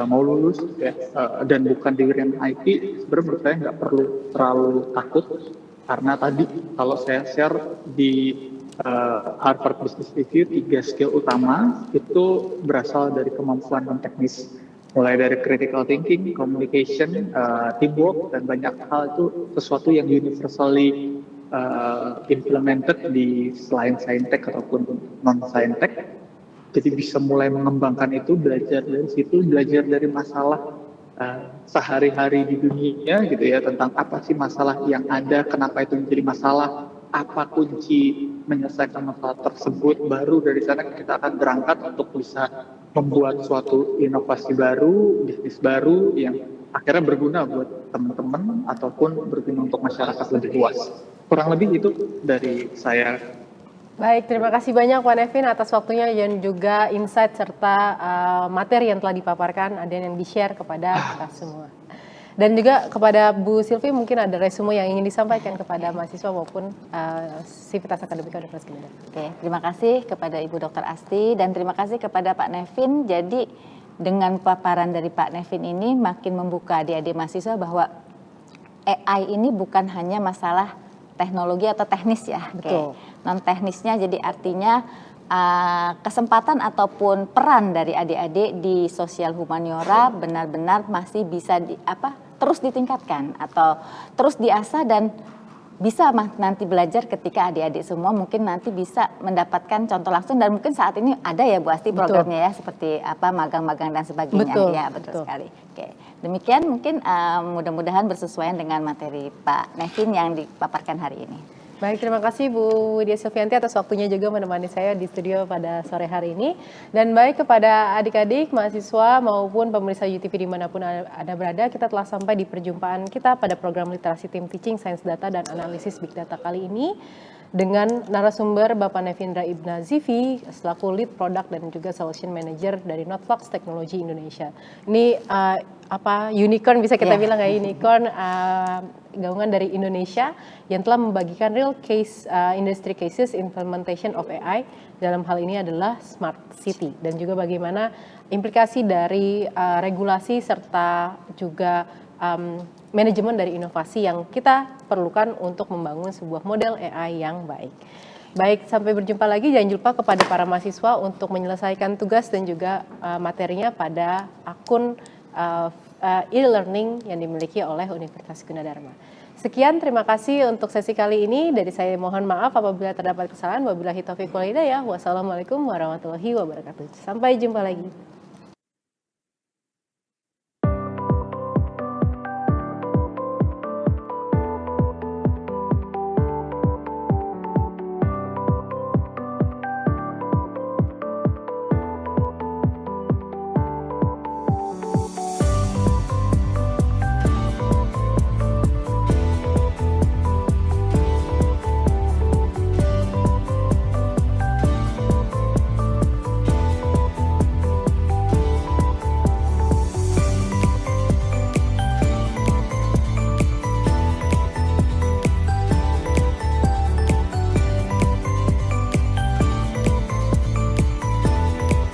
mau lulus ya dan bukan di bidang IT, sebenarnya menurut saya nggak perlu terlalu takut karena tadi kalau saya share di Harvard Business Review 3 skill utama itu berasal dari kemampuan non teknis, mulai dari critical thinking, communication, teamwork dan banyak hal itu sesuatu yang universally implemented di selain saintek ataupun non saintek. Jadi bisa mulai mengembangkan itu, belajar dari situ, belajar dari masalah sehari-hari di dunia gitu ya, tentang apa sih masalah yang ada, kenapa itu menjadi masalah, apa kunci menyelesaikan masalah tersebut, baru dari sana kita akan berangkat untuk bisa membuat suatu inovasi baru, bisnis baru yang akhirnya berguna buat teman-teman ataupun berguna untuk masyarakat lebih luas. Kurang lebih itu dari saya. Baik, terima kasih banyak Pak Nevin atas waktunya dan juga insight serta materi yang telah dipaparkan, ada yang di-share kepada kita semua. Dan juga kepada Bu Sylvie mungkin ada resume yang ingin disampaikan kepada mahasiswa maupun sivitas akademika Universitas Gajah Mada. Oke, terima kasih kepada Ibu Dr. Asti dan terima kasih kepada Pak Nevin. Jadi dengan paparan dari Pak Nevin ini makin membuka adik-adik mahasiswa bahwa AI ini bukan hanya masalah teknologi atau teknis ya. Betul. Non teknisnya jadi artinya kesempatan ataupun peran dari adik-adik di sosial humaniora benar-benar masih bisa terus ditingkatkan atau terus diasah dan bisa nanti belajar ketika adik-adik semua mungkin nanti bisa mendapatkan contoh langsung dan mungkin saat ini ada ya Bu Asti programnya ya seperti magang-magang dan sebagainya. Betul, ya betul sekali. Oke. Demikian mungkin mudah-mudahan bersesuaian dengan materi Pak Nevin yang dipaparkan hari ini. Baik, terima kasih Bu Widya Silvianti atas waktunya juga menemani saya di studio pada sore hari ini. Dan baik kepada adik-adik, mahasiswa maupun pemirsa UTV dimanapun Anda berada, kita telah sampai di perjumpaan kita pada program literasi Team Teaching, Sains Data dan Analisis Big Data kali ini dengan narasumber Bapak Nevindra Ibn Zivi selaku Lead Product dan juga Solution Manager dari Notflux Teknologi Indonesia. Ini unicorn bisa kita bilang ya, unicorn gabungan dari Indonesia yang telah membagikan real case industry cases implementation of AI dalam hal ini adalah Smart City dan juga bagaimana implikasi dari regulasi serta juga manajemen dari inovasi yang kita perlukan untuk membangun sebuah model AI yang baik. Baik, sampai berjumpa lagi. Jangan lupa kepada para mahasiswa untuk menyelesaikan tugas dan juga materinya pada akun e-learning yang dimiliki oleh Universitas Gunadarma. Sekian, terima kasih untuk sesi kali ini. Dari saya mohon maaf apabila terdapat kesalahan. Wabillahi taufiq wal hidayah. Wassalamualaikum warahmatullahi wabarakatuh. Sampai jumpa lagi.